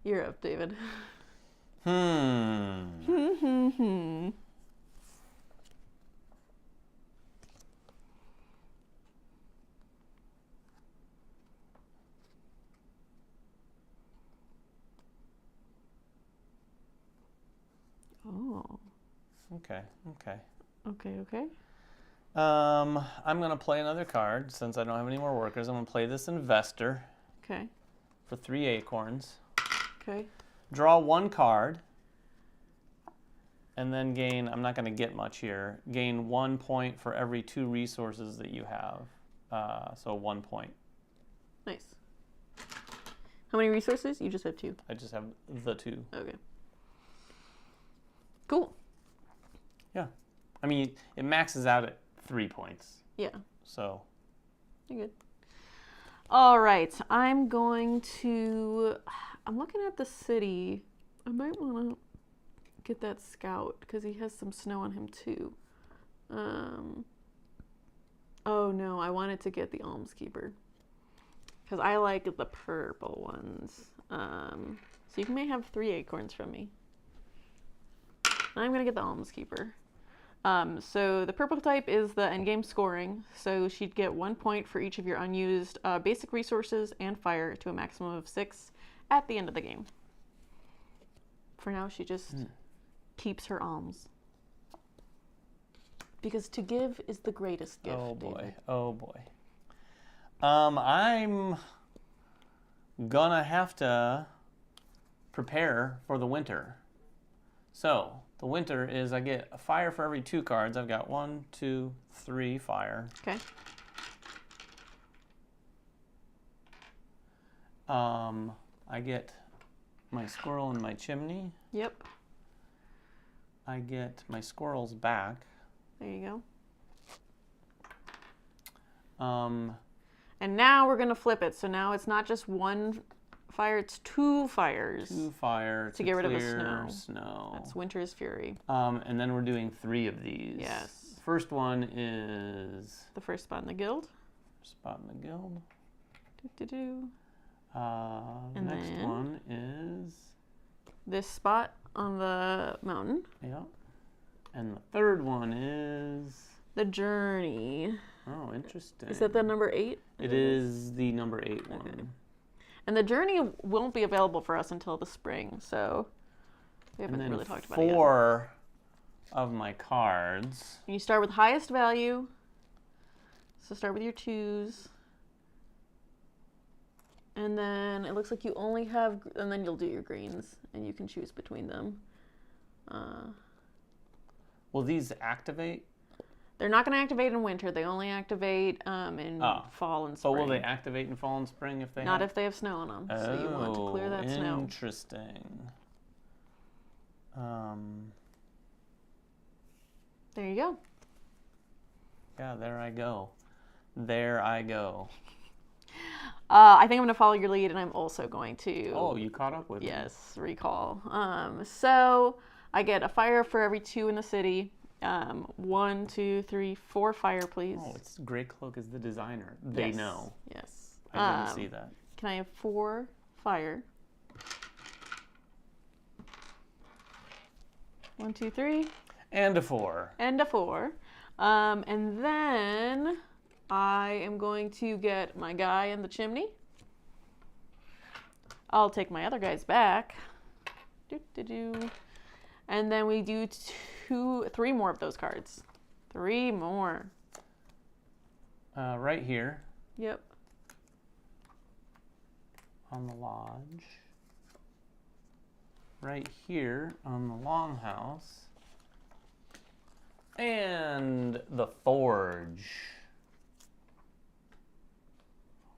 B: You're up, David. Oh.
A: Okay. I'm going to play another card since I don't have any more workers. I'm going to play this Investor.
B: Okay.
A: For 3 acorns.
B: Okay.
A: Draw 1 card. And then gain, I'm not going to get much here, gain 1 point for every 2 resources that you have. So 1 point.
B: Nice. How many resources? You just have 2.
A: I just have the 2.
B: Okay. Cool.
A: Yeah. I mean, it maxes out at 3 points.
B: Yeah.
A: So.
B: You're good. All right. I'm looking at the city. I might want to get that scout because he has some snow on him too. Oh no, I wanted to get the almskeeper because I like the purple ones. So you may have 3 acorns from me. I'm gonna get the almskeeper. So the purple type is the endgame scoring. So she'd get 1 point for each of your unused basic resources and fire to a maximum of 6 at the end of the game. For now, she just keeps her alms. Because to give is the greatest gift.
A: Oh boy.
B: David.
A: Oh boy. I'm gonna have to prepare for the winter. So the winter is I get a fire for every 2 cards. I've got 1, 2, 3 fire.
B: Okay.
A: I get my squirrel and my chimney.
B: Yep.
A: I get my squirrels back.
B: There you go.
A: And
B: now we're gonna flip it. So now it's not just 1 fire; it's 2 fires.
A: 2 fire
B: to get rid of the
A: clear
B: snow. That's Winter's Fury.
A: And then we're doing 3 of these.
B: Yes.
A: First one is
B: The first spot in the guild.
A: spot in the guild.
B: Do-do-do.
A: The next
B: then
A: one is
B: this spot on the mountain.
A: yeah, and the third one is
B: The Journey.
A: oh, interesting.
B: Is that the number 8?
A: It is the number 8 one.
B: Okay. And the Journey won't be available for us until the spring, so we haven't really talked about it yet.
A: 4 of my cards.
B: And you start with highest value. So start with your 2s. And then it looks like you only have, and then you'll do your greens, and you can choose between them.
A: Will these activate?
B: They're not going to activate in winter. They only activate in fall and spring.
A: But will they activate in fall and spring if they
B: Not if they have snow on them. So you want to clear that snow.
A: Interesting.
B: There you go.
A: Yeah, there I go. There I go.
B: I think I'm going to follow your lead, and I'm also going to...
A: Oh, you caught up with me.
B: Yes, recall. So I get a fire for every 2 in the city. 1, 2, 3, 4 fire, please.
A: Oh, it's Grey Cloak is the designer. They
B: Yes.
A: know.
B: Yes.
A: I didn't see that.
B: Can I have 4 fire? 1, 2, 3.
A: And a 4.
B: And a 4. And then I am going to get my guy in the chimney. I'll take my other guys back. And then we do 3 more of those cards. 3 more.
A: Right here
B: Yep.
A: on the lodge. Right here on the longhouse. And the forge.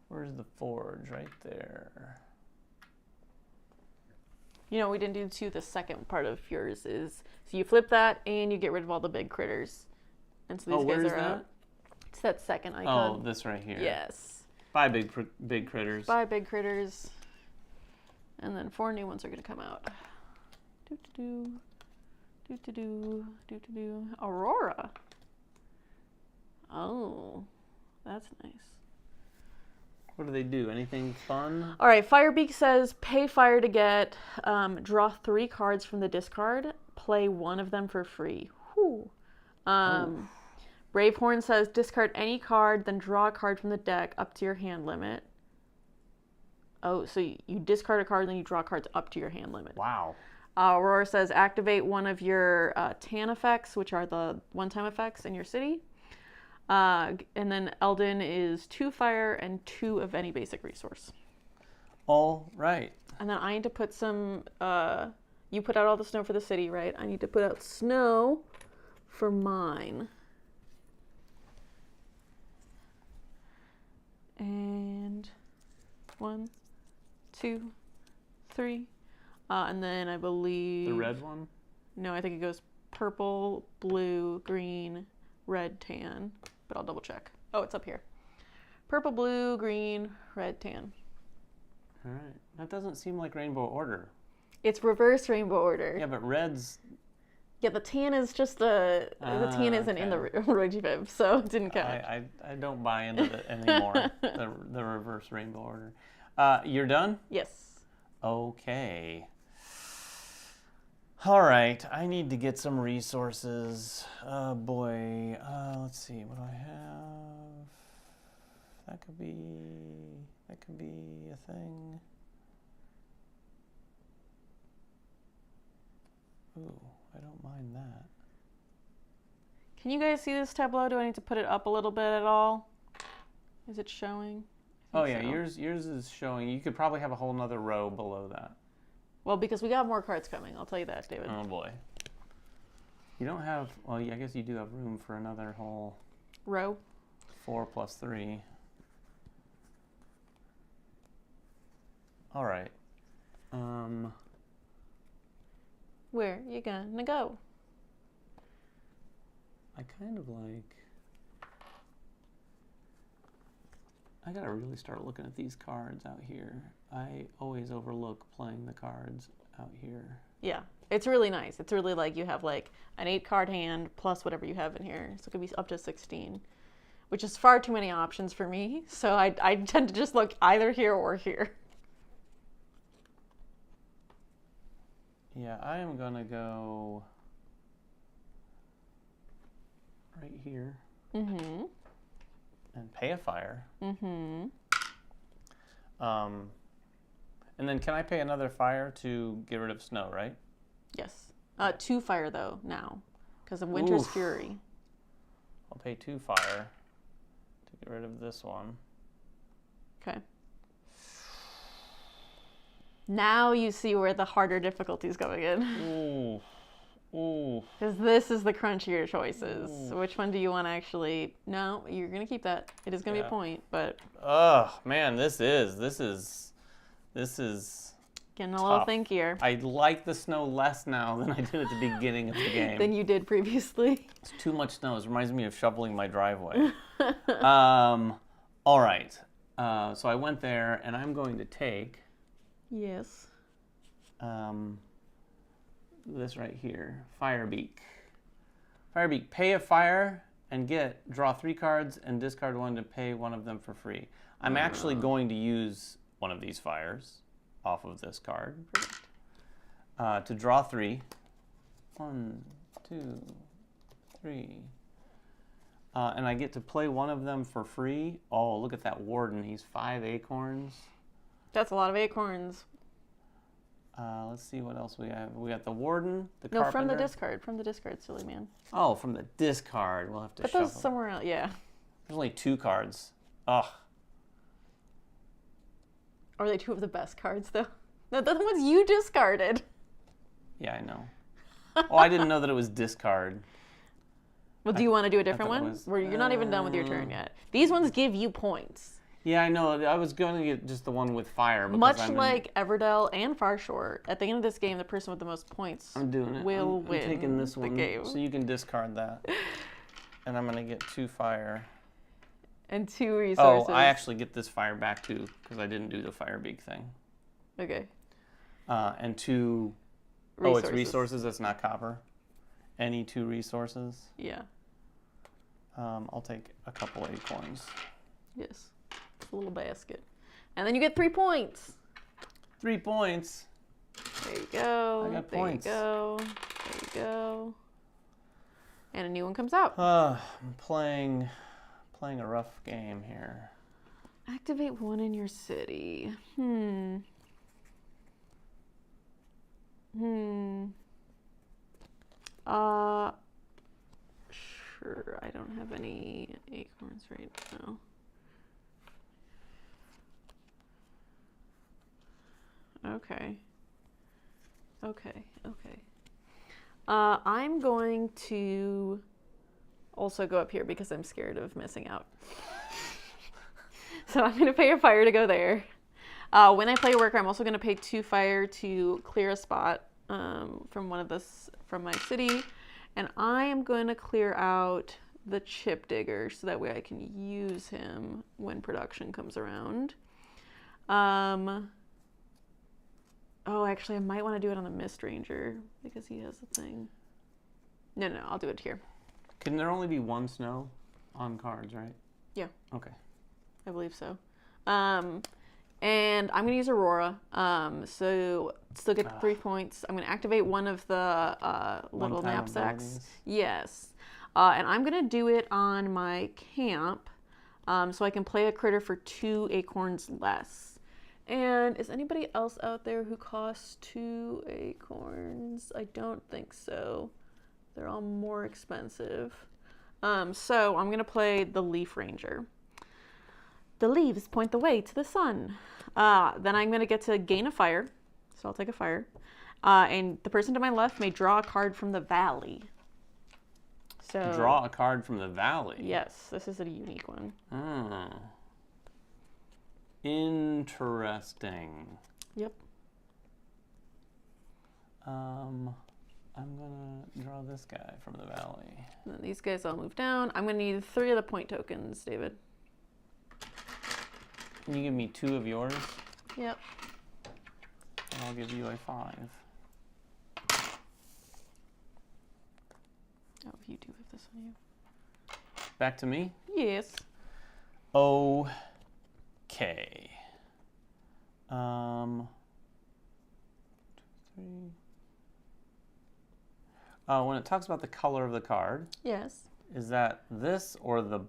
A: Where's the forge? Right there.
B: You know, we didn't do too. The second part of yours is, so you flip that and you get rid of all the big critters. And so these guys are out. It's that second icon.
A: Oh, this right here.
B: Yes.
A: 5 big critters.
B: 5 big critters. And then 4 new ones are going to come out. Aurora. Oh, that's nice.
A: What do they do? Anything fun?
B: All right, Firebeak says pay fire to get, draw 3 cards from the discard, play 1 of them for free. Whew. Bravehorn says discard any card, then draw a card from the deck up to your hand limit. Oh, so you discard a card, then you draw cards up to your hand limit.
A: Wow.
B: Aurora says activate one of your tan effects, which are the one-time effects in your city. And then Eldon is 2 fire and 2 of any basic resource.
A: All right.
B: And then I need to put some, you put out all the snow for the city, right? I need to put out snow for mine. And 1, 2, 3. And then I believe...
A: The red one?
B: No, I think it goes purple, blue, green, red, tan. But I'll double check. Oh, it's up here. Purple, blue, green, red, tan.
A: All right. That doesn't seem like rainbow order.
B: It's reverse rainbow order.
A: Yeah, but red's...
B: Yeah, the tan is just the tan isn't in the Rojibib, so it didn't count.
A: I don't buy into it anymore, the reverse rainbow order. You're done?
B: Yes.
A: Okay. All right, I need to get some resources. Oh boy, let's see, what do I have? That could be a thing. Ooh, I don't mind that.
B: Can you guys see this tableau? Do I need to put it up a little bit at all? Is it showing?
A: Oh yeah, yours is showing. You could probably have a whole nother row below that.
B: Well, because we got more cards coming. I'll tell you that, David.
A: Oh boy. You don't have, well, I guess you do have room for another whole
B: row.
A: 4 plus 3. All right.
B: Where you gonna go?
A: I kind of like, I gotta really start looking at these cards out here. I always overlook playing the cards out here.
B: Yeah, it's really nice. It's really like you have like an 8-card hand plus whatever you have in here. So it could be up to 16, which is far too many options for me. So I tend to just look either here or here.
A: Yeah, I am gonna go right here.
B: Mm-hmm.
A: And pay a fire.
B: Mm-hmm.
A: And then can I pay another fire to get rid of snow, right?
B: Yes. 2 fire though now, because of Winter's Fury.
A: I'll pay 2 fire to get rid of this one.
B: Okay. Now you see where the harder difficulty is going in.
A: Ooh. Ooh.
B: Because this is the crunchier choices. Ooh. Which one do you want to actually... No, you're going to keep that. It is going to be a point, but...
A: Oh, man, this is
B: getting a
A: tough.
B: little thinkier.
A: I like the snow less now than I did at the beginning of the game.
B: Than you did previously.
A: It's too much snow. It reminds me of shoveling my driveway. All right. So I went there, and I'm going to take...
B: Yes.
A: this right here. Firebeak. Firebeak, pay a fire and draw 3 cards and discard 1 to pay one of them for free. I'm actually going to use one of these fires off of this card to draw 3. 1, 2, 3. And I get to play one of them for free. Oh, look at that warden. He's 5 acorns.
B: That's a lot of acorns.
A: Let's see what else we have. We got the warden, the
B: No,
A: carpenter.
B: from the discard. From the discard, silly man.
A: Oh, from the discard. We'll have to
B: Put
A: shuffle.
B: those somewhere else. Yeah.
A: There's only 2 cards. Ugh.
B: Are they 2 of the best cards, though? No, they're the ones you discarded.
A: Yeah, I know. Oh, I didn't know that it was discard.
B: Well, do you want to do a different
A: thought it
B: one?
A: was-
B: Where you're not even done with your turn yet. These ones give you points.
A: Yeah, I know. I was going to get just the one with fire. Because
B: Much
A: I'm
B: like Everdell and Far Short, at the end of this game, the person with the most points
A: I'm doing it.
B: will
A: I'm
B: win
A: taking this
B: the
A: one,
B: game.
A: so you can discard that. And I'm going to get 2 fire.
B: And 2 resources.
A: Oh, I actually get this fire back too, because I didn't do the firebeak thing.
B: Okay.
A: And 2... Oh, it's resources. That's not copper. Any 2 resources.
B: Yeah.
A: I'll take a couple acorns.
B: Yes. A little basket. And then you get 3 points.
A: 3 points.
B: There you go.
A: I got
B: there
A: points.
B: You go. There you go. And a new one comes out.
A: I'm playing a rough game here.
B: Activate 1 in your city. Sure. I don't have any acorns right now. Okay. I'm going to also go up here because I'm scared of missing out. So I'm going to pay a fire to go there. When I play a worker, I'm also going to pay 2 fire to clear a spot from my city. And I am going to clear out the chip digger so that way I can use him when production comes around. Oh, actually, I might want to do it on the Mist Ranger because he has the thing. No, I'll do it here.
A: Can there only be 1 snow on cards, right?
B: Yeah.
A: Okay.
B: I believe so. And I'm going to use Aurora. So still get 3 points. I'm going to activate one of the little
A: One-time
B: knapsacks.
A: abilities.
B: Yes. And I'm going to do it on my camp so I can play a critter for 2 acorns less. And is anybody else out there who costs 2 acorns? I don't think so. They're all more expensive. So I'm going to play the Leaf Ranger. The leaves point the way to the sun. Then I'm going to get to gain a fire. So I'll take a fire. And the person to my left may draw a card from the valley. So
A: Draw a card from the valley.
B: yes, this is a unique one.
A: Interesting.
B: Yep.
A: I'm gonna draw this guy from the valley.
B: And then these guys all move down. I'm going to need 3 of the point tokens, David.
A: Can you give me 2 of yours?
B: Yep.
A: And I'll give you a 5.
B: Oh, you do have this on you.
A: Back to me?
B: Yes.
A: Okay. 2, 3. When it talks about the color of the card,
B: Yes.
A: is that this or the...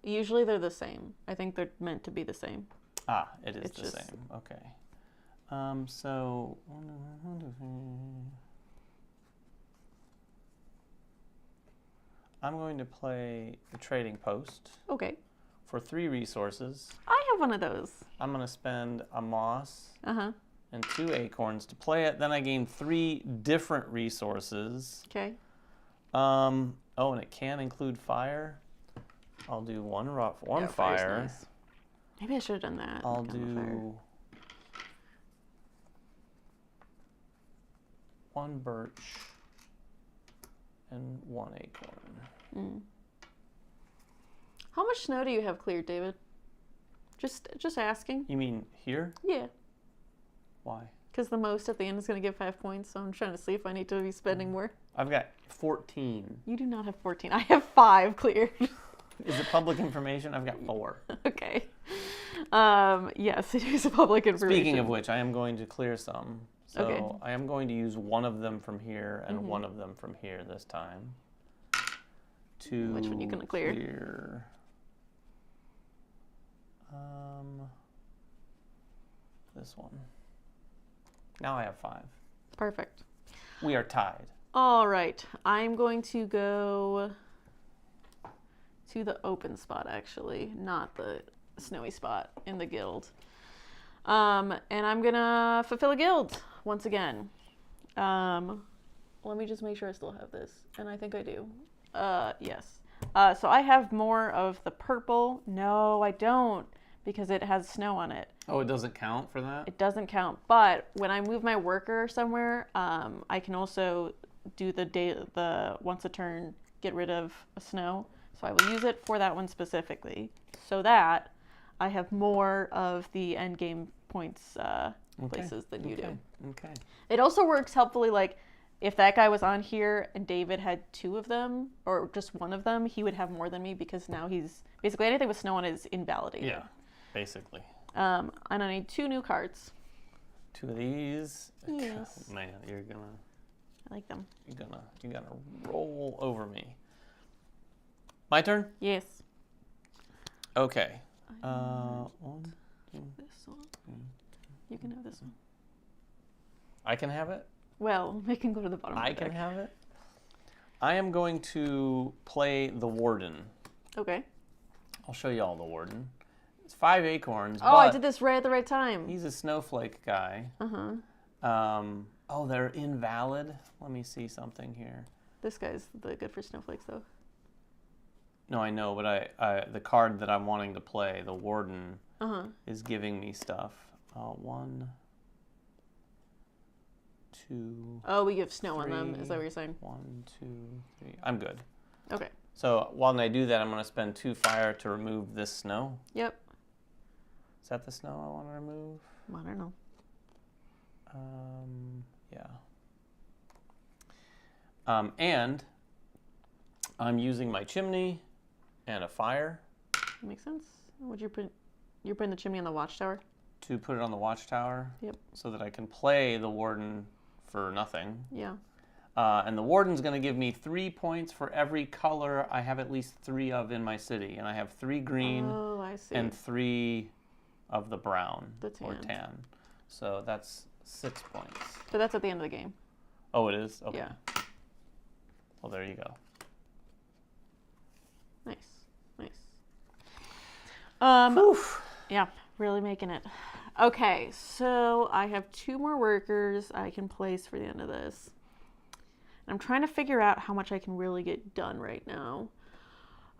B: Usually they're the same. I think they're meant to be the same.
A: It is
B: It's
A: the
B: just-
A: same. Okay. So... I'm going to play the trading post
B: Okay.
A: for 3 resources.
B: I have one of those.
A: I'm going to spend a moss
B: Uh-huh.
A: and 2 acorns to play it. Then I gain 3 different resources.
B: Okay.
A: Oh, and it can include fire. I'll do one
B: Yeah, fire's
A: fire.
B: nice. Maybe I should have done that.
A: I'll
B: Like on the fire.
A: do 1 birch and 1 acorn.
B: How much snow do you have cleared, David? Just asking.
A: You mean here?
B: Yeah.
A: Why?
B: Because the most at the end is going to give 5 points, so I'm trying to see if I need to be spending more.
A: I've got 14.
B: You do not have 14. I have 5 cleared.
A: Is it public information? I've got 4.
B: Okay. Yes, it is public information.
A: Speaking of which, I am going to clear some. So
B: Okay.
A: I am going to use one of them from here and one of them from here this time.
B: Which one you gonna clear?
A: This one. Now I have 5.
B: Perfect.
A: We are tied.
B: All right. I'm going to go to the open spot, actually, not the snowy spot in the guild. And I'm going to fulfill a guild once again. Let me just make sure I still have this. And I think I do. Yes. So I have more of the purple. No, I don't, because it has snow on it.
A: Oh, it doesn't count for that?
B: It doesn't count. But when I move my worker somewhere, I can also do the once a turn get rid of a snow. So I will use it for that one specifically, so that I have more of the end game points places than you do.
A: Okay.
B: It also works helpfully, like if that guy was on here and David had 2 of them or just one of them, he would have more than me, because now he's basically anything with snow on it is invalidated.
A: Yeah, basically.
B: And I need 2 new cards.
A: 2 of these.
B: Yes.
A: Man, you're gonna roll over me. My turn?
B: Yes.
A: Okay.
B: One, this one. You can have this one.
A: I can have it?
B: Well, it can go to the bottom of the
A: I can
B: deck.
A: have it? I am going to play the Warden.
B: Okay.
A: I'll show you all the Warden. It's 5 acorns,
B: Oh, I did this right at the right time.
A: he's a snowflake guy.
B: Uh-huh.
A: Oh, they're invalid? Let me see something here.
B: This guy's the good for snowflakes, though.
A: No, I know, but the card that I'm wanting to play, the Warden,
B: Uh-huh.
A: is giving me stuff. 1, 2.
B: Oh, we give snow on them. Is that
A: 3.
B: what you're saying?
A: 1, 2, 3. I'm good.
B: Okay.
A: So while I do that, I'm going to spend 2 fire to remove this snow.
B: Yep.
A: Is that the snow I want to remove?
B: I don't know.
A: Yeah. And I'm using my chimney and a fire
B: Makes sense. Would you put? You're putting the chimney on the watchtower.
A: to put it on the watchtower.
B: Yep.
A: So that I can play the Warden for nothing.
B: Yeah.
A: And the Warden's going to give me 3 points for every color I have at least 3 of in my city. And I have 3 green
B: Oh, I see.
A: and 3 of the brown or
B: tan.
A: tan. So that's 6 points.
B: But that's at the end of the game.
A: Oh, it is? Okay.
B: Yeah.
A: Well, there you go.
B: Nice. Nice.
A: Whew.
B: Yeah, really making it. Okay, so I have 2 more workers I can place for the end of this. I'm trying to figure out how much I can really get done right now.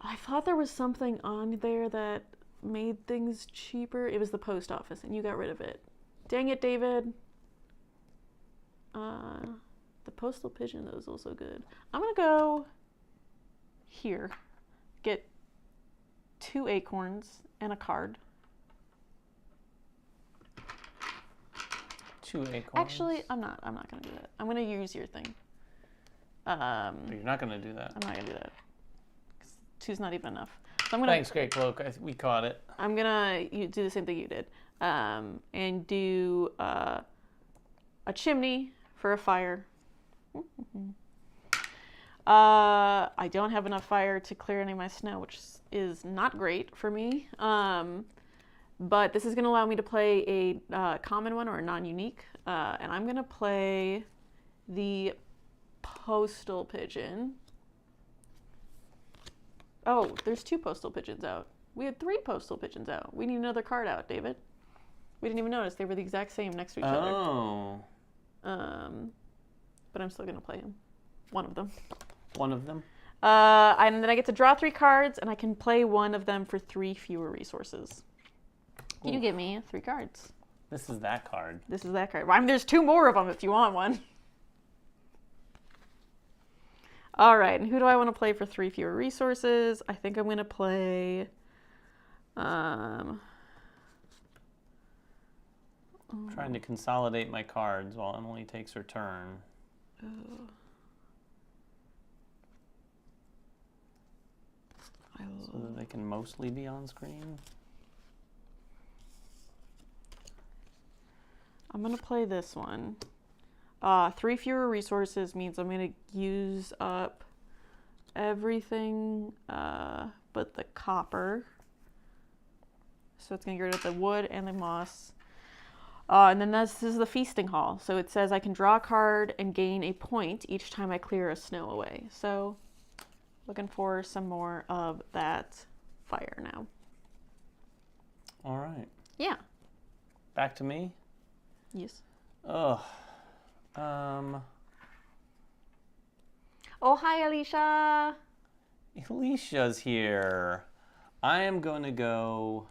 B: I thought there was something on there that made things cheaper. It was the post office, and you got rid of it. Dang it, David. The postal pigeon, though, is also good. I'm going to go here. Get 2 acorns and a card.
A: 2 acorns.
B: Actually, I'm not going to do that. I'm going to use your thing.
A: You're not going to do that.
B: I'm not going to do that. 'Cause 2's not even enough. So I'm gonna,
A: Thanks, Great Cloak. We caught it.
B: I'm going to do the same thing you did. And do a chimney for a fire. I don't have enough fire to clear any of my snow, which is not great for me. But this is going to allow me to play a common one or a non-unique. And I'm going to play the postal pigeon. Oh, there's 2 postal pigeons out. We had 3 postal pigeons out. We need another card out, David. We didn't even notice. They were the exact same next to each other.
A: Oh.
B: But I'm still going to play him. One of them.
A: One of them?
B: And then I get to draw 3 cards, and I can play one of them for 3 fewer resources. Can you give me 3 cards?
A: This is that card.
B: This is that card. Well, I mean, there's 2 more of them if you want one. All right, and who do I want to play for 3 fewer resources? I think I'm going to play...
A: Trying to consolidate my cards while Emily takes her turn. So that they can mostly be on screen.
B: I'm going to play this one. 3 fewer resources means I'm going to use up everything but the copper. So it's going to get rid of the wood and the moss. And then this is the feasting hall. So it says I can draw a card and gain a point each time I clear a snow away. So looking for some more of that fire now.
A: All right.
B: Yeah.
A: Back to me?
B: Yes.
A: Oh,
B: hi, Alicia.
A: Alicia's here. I am going to go...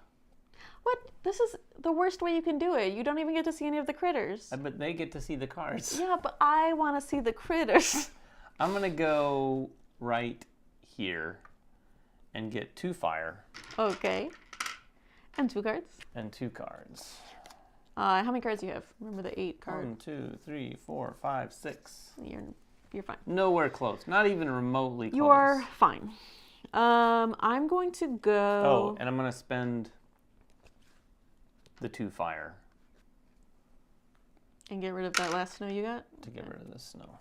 B: What? This is the worst way you can do it. You don't even get to see any of the critters.
A: But they get to see the cards.
B: Yeah, but I want to see the critters.
A: I'm going to go right here and get 2 fire.
B: Okay. And 2 cards?
A: And 2 cards.
B: How many cards do you have? Remember the 8 cards?
A: 1, 2, 3, 4, 5, 6.
B: You're fine.
A: Nowhere close. Not even remotely close.
B: You are fine. I'm going to go...
A: Oh, and I'm going to spend the 2 fire.
B: And get rid of that last snow you got?
A: To get rid of this snow.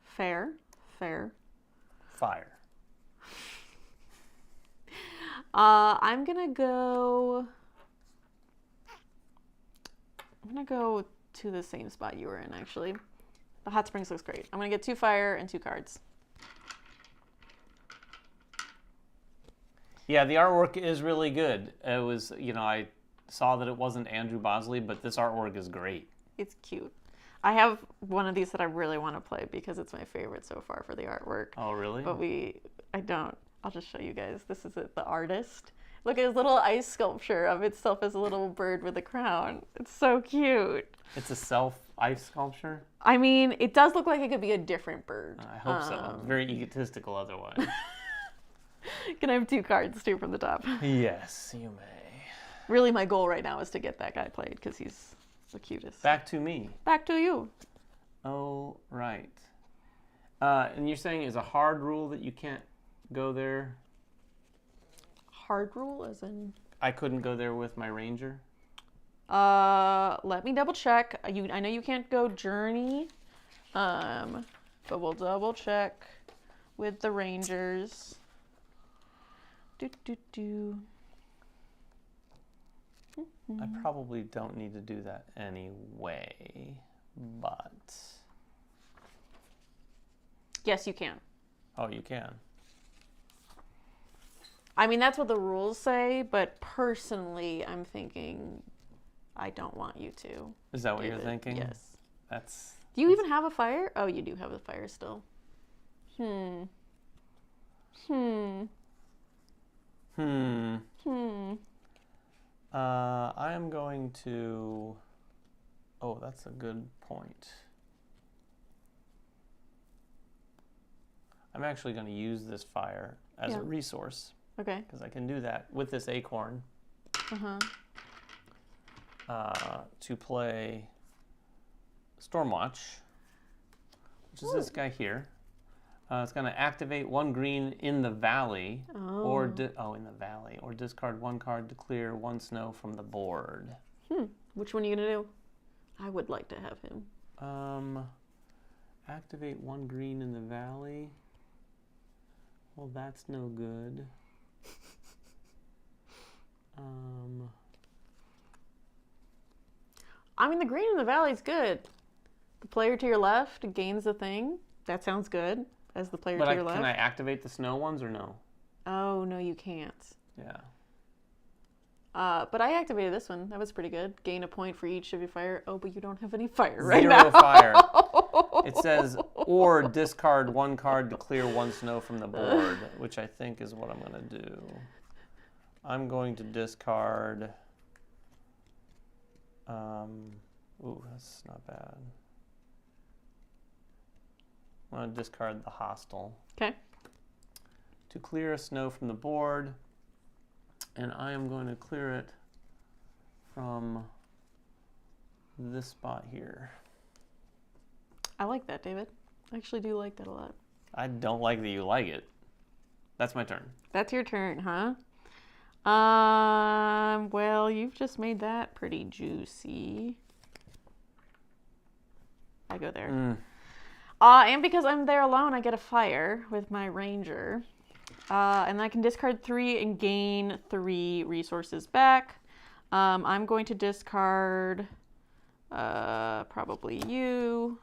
B: Fair. Fair.
A: Fire.
B: I'm going to go... I'm going to go to the same spot you were in, actually. The hot springs looks great. I'm going to get 2 fire and 2 cards.
A: Yeah, the artwork is really good. It was, I saw that it wasn't Andrew Bosley, but this artwork is great.
B: It's cute. I have one of these that I really want to play because it's my favorite so far for the artwork.
A: Oh, really?
B: But I don't. I'll just show you guys. This is it, the artist. Look at his little ice sculpture of itself as a little bird with a crown. It's so cute.
A: It's a self-ice sculpture?
B: I mean, it does look like it could be a different bird.
A: I hope so. Very egotistical otherwise.
B: Can I have 2 cards too from the top?
A: Yes, you may.
B: Really, my goal right now is to get that guy played because he's the cutest.
A: Back to me.
B: Back to you.
A: Oh, right. And you're saying it's a hard rule that you can't go there?
B: Hard rule as in?
A: I couldn't go there with my ranger?
B: Let me double check. I know you can't go journey, but we'll double check with the rangers.
A: I probably don't need to do that anyway, but...
B: Yes, you can.
A: Oh, you can?
B: I mean, that's what the rules say, but personally, I'm thinking I don't want you to.
A: Is that what you're thinking?
B: Yes. Do you even have a fire? Oh, you do have a fire still.
A: I am going to... Oh, that's a good point. I'm actually going to use this fire as a resource.
B: Okay.
A: Because I can do that with this acorn. To play Stormwatch, which is this guy here. It's going to activate 1 green in the valley, or in the valley, or discard 1 card to clear 1 snow from the board.
B: Which one are you going to do? I would like to have him.
A: Activate 1 green in the valley. Well, that's no good.
B: I mean, the green in the valley is good. The player to your left gains a thing. That sounds good. As the player to your left.
A: Can I activate the snow ones or no?
B: Oh, no, you can't.
A: Yeah.
B: But I activated this one. That was pretty good. Gain a point for each of your fire. Oh, but you don't have any fire right now.
A: 0 fire. It says, or discard 1 card to clear 1 snow from the board, which I think is what I'm going to do. I'm going to discard... ooh, that's not bad. I'm going to discard the hostile.
B: Okay.
A: To clear a snow from the board, and I am going to clear it from this spot here.
B: I like that, David. I actually do like that a lot.
A: I don't like that you like it. That's my turn.
B: That's your turn, huh? Well, you've just made that pretty juicy. I go there. And because I'm there alone, I get a fire with my ranger. And I can discard 3 and gain 3 resources back. I'm going to discard probably you,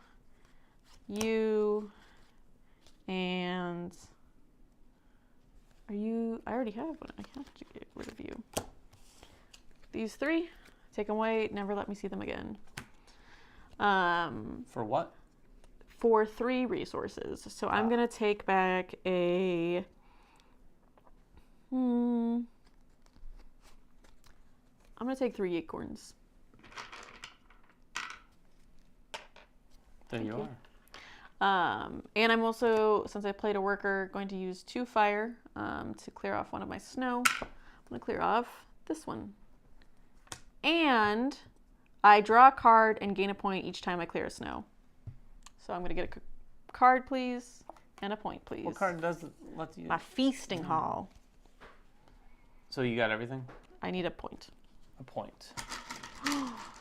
B: and are you? I already have one. I have to get rid of you. These 3, take them away. Never let me see them again.
A: For what?
B: For 3 resources. So I'm gonna take back a. I'm gonna take 3 acorns.
A: There you are.
B: And I'm also, since I played a worker, going to use 2 fire to clear off one of my snow. I'm going to clear off this one. And I draw a card and gain a point each time I clear a snow. So I'm going to get a card, please, and a point, please.
A: What card does it let you?
B: My feasting hall.
A: So you got everything?
B: I need a point.
A: A point.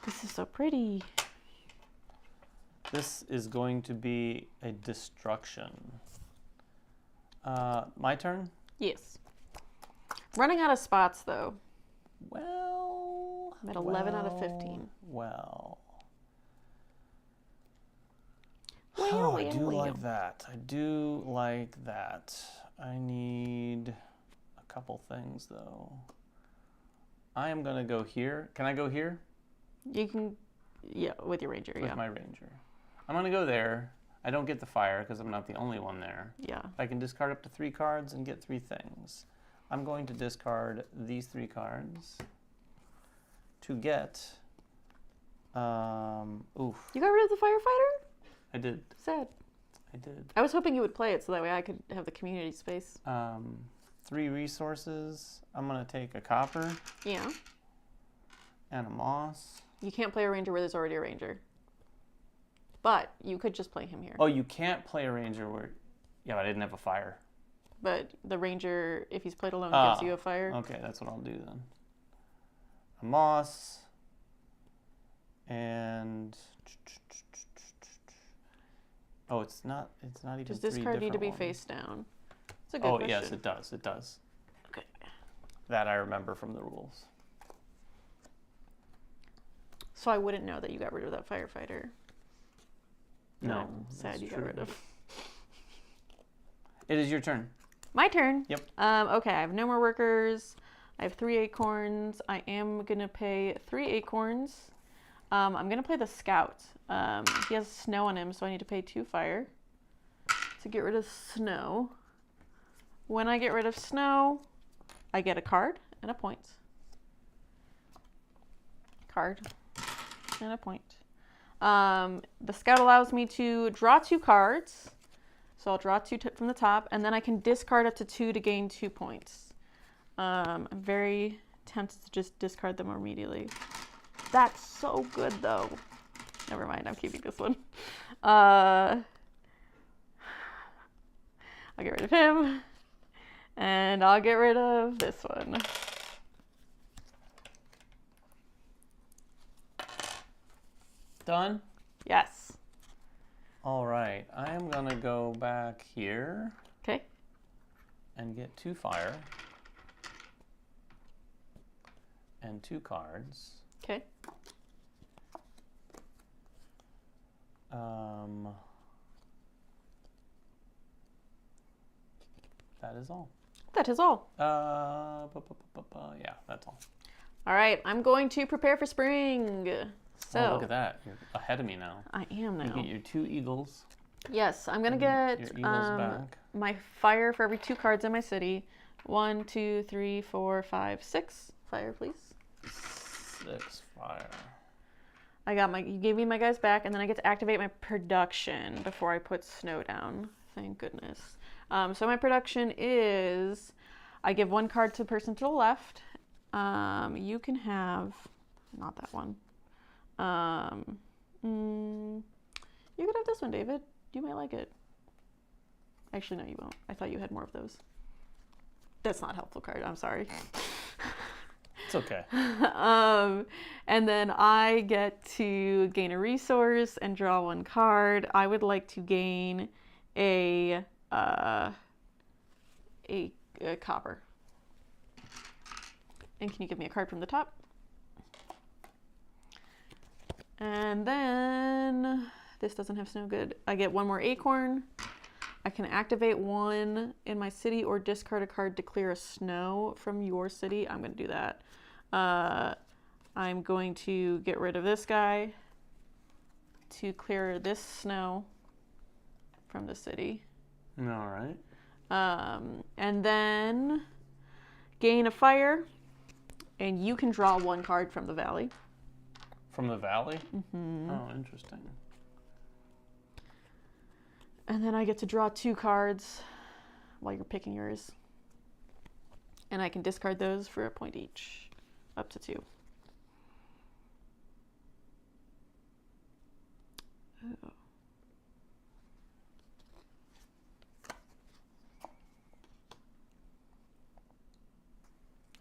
B: This is so pretty.
A: This is going to be a destruction. My turn?
B: Yes. Running out of spots, though.
A: Well...
B: I'm at 11 out of 15.
A: Well...
B: Well,
A: I do like that. I do like that. I need a couple things, though. I am going to go here. Can I go here?
B: You can... Yeah, with your ranger,
A: with my ranger. I'm going to go there. I don't get the fire because I'm not the only one there.
B: Yeah.
A: I can discard up to 3 cards and get 3 things. I'm going to discard these 3 cards to get... oof.
B: You got rid of the firefighter?
A: I did.
B: Sad.
A: I did.
B: I was hoping you would play it so that way I could have the community space.
A: 3 resources. I'm going to take a copper.
B: Yeah.
A: And a moss.
B: You can't play a ranger where there's already a ranger. But you could just play him here.
A: Oh, you can't play a ranger where... Yeah, but I didn't have a fire.
B: But the ranger, if he's played alone, gives you a fire.
A: Okay, that's what I'll do then. A moss. And... Oh, it's not even
B: Does this card need to be face down? It's a good question.
A: Yes, it does. It does.
B: Okay.
A: That I remember from the rules.
B: So I wouldn't know that you got rid of that firefighter.
A: No.
B: I'm sad you got rid of.
A: It is your turn.
B: My turn?
A: Yep.
B: Okay, I have no more workers. I have 3 acorns. I am going to pay 3 acorns. I'm going to play the scout. He has snow on him, so I need to pay 2 fire to get rid of snow. When I get rid of snow, I get a card and a point. Card and a point. The scout allows me to draw 2 cards. So I'll draw 2 from the top, and then I can discard up to 2 to gain 2 points. I'm very tempted to just discard them immediately. That's so good, though. Never mind, I'm keeping this one. I'll get rid of him, and I'll get rid of this one.
A: Done?
B: Yes.
A: All right, I am going to go back here.
B: Okay.
A: And get 2 fire. And 2 cards.
B: Okay.
A: That is all.
B: That is all.
A: Yeah, that's all.
B: All right, I'm going to prepare for spring. So,
A: oh, look at that. You're ahead of me now.
B: I am now.
A: You get your 2 eagles.
B: Yes, I'm going to get
A: your eagles back.
B: My fire for every 2 cards in my city. 1, 2, 3, 4, 5, 6. Fire, please.
A: 6 fire.
B: You gave me my guys back, and then I get to activate my production before I put snow down. Thank goodness. So my production is, I give 1 card to the person to the left. You can have, not that one. You could have this one, David. You might like it. Actually, no, you won't. I thought you had more of those. That's not a helpful card. I'm sorry.
A: It's okay.
B: And then I get to gain a resource and draw one card. I would like to gain a copper. And can you give me a card from the top? And then this doesn't have snow. Good. I get one more acorn. I can activate one in my city or discard a card to clear a snow from your city. I'm going to do that. I'm going to get rid of this guy to clear this snow from the city.
A: All right.
B: And then gain a fire, and you can draw one card from the valley.
A: From the valley?
B: Mm-hmm.
A: Oh, interesting.
B: And then I get to draw 2 cards while you're picking yours. And I can discard those for a point each, up to 2. Oh.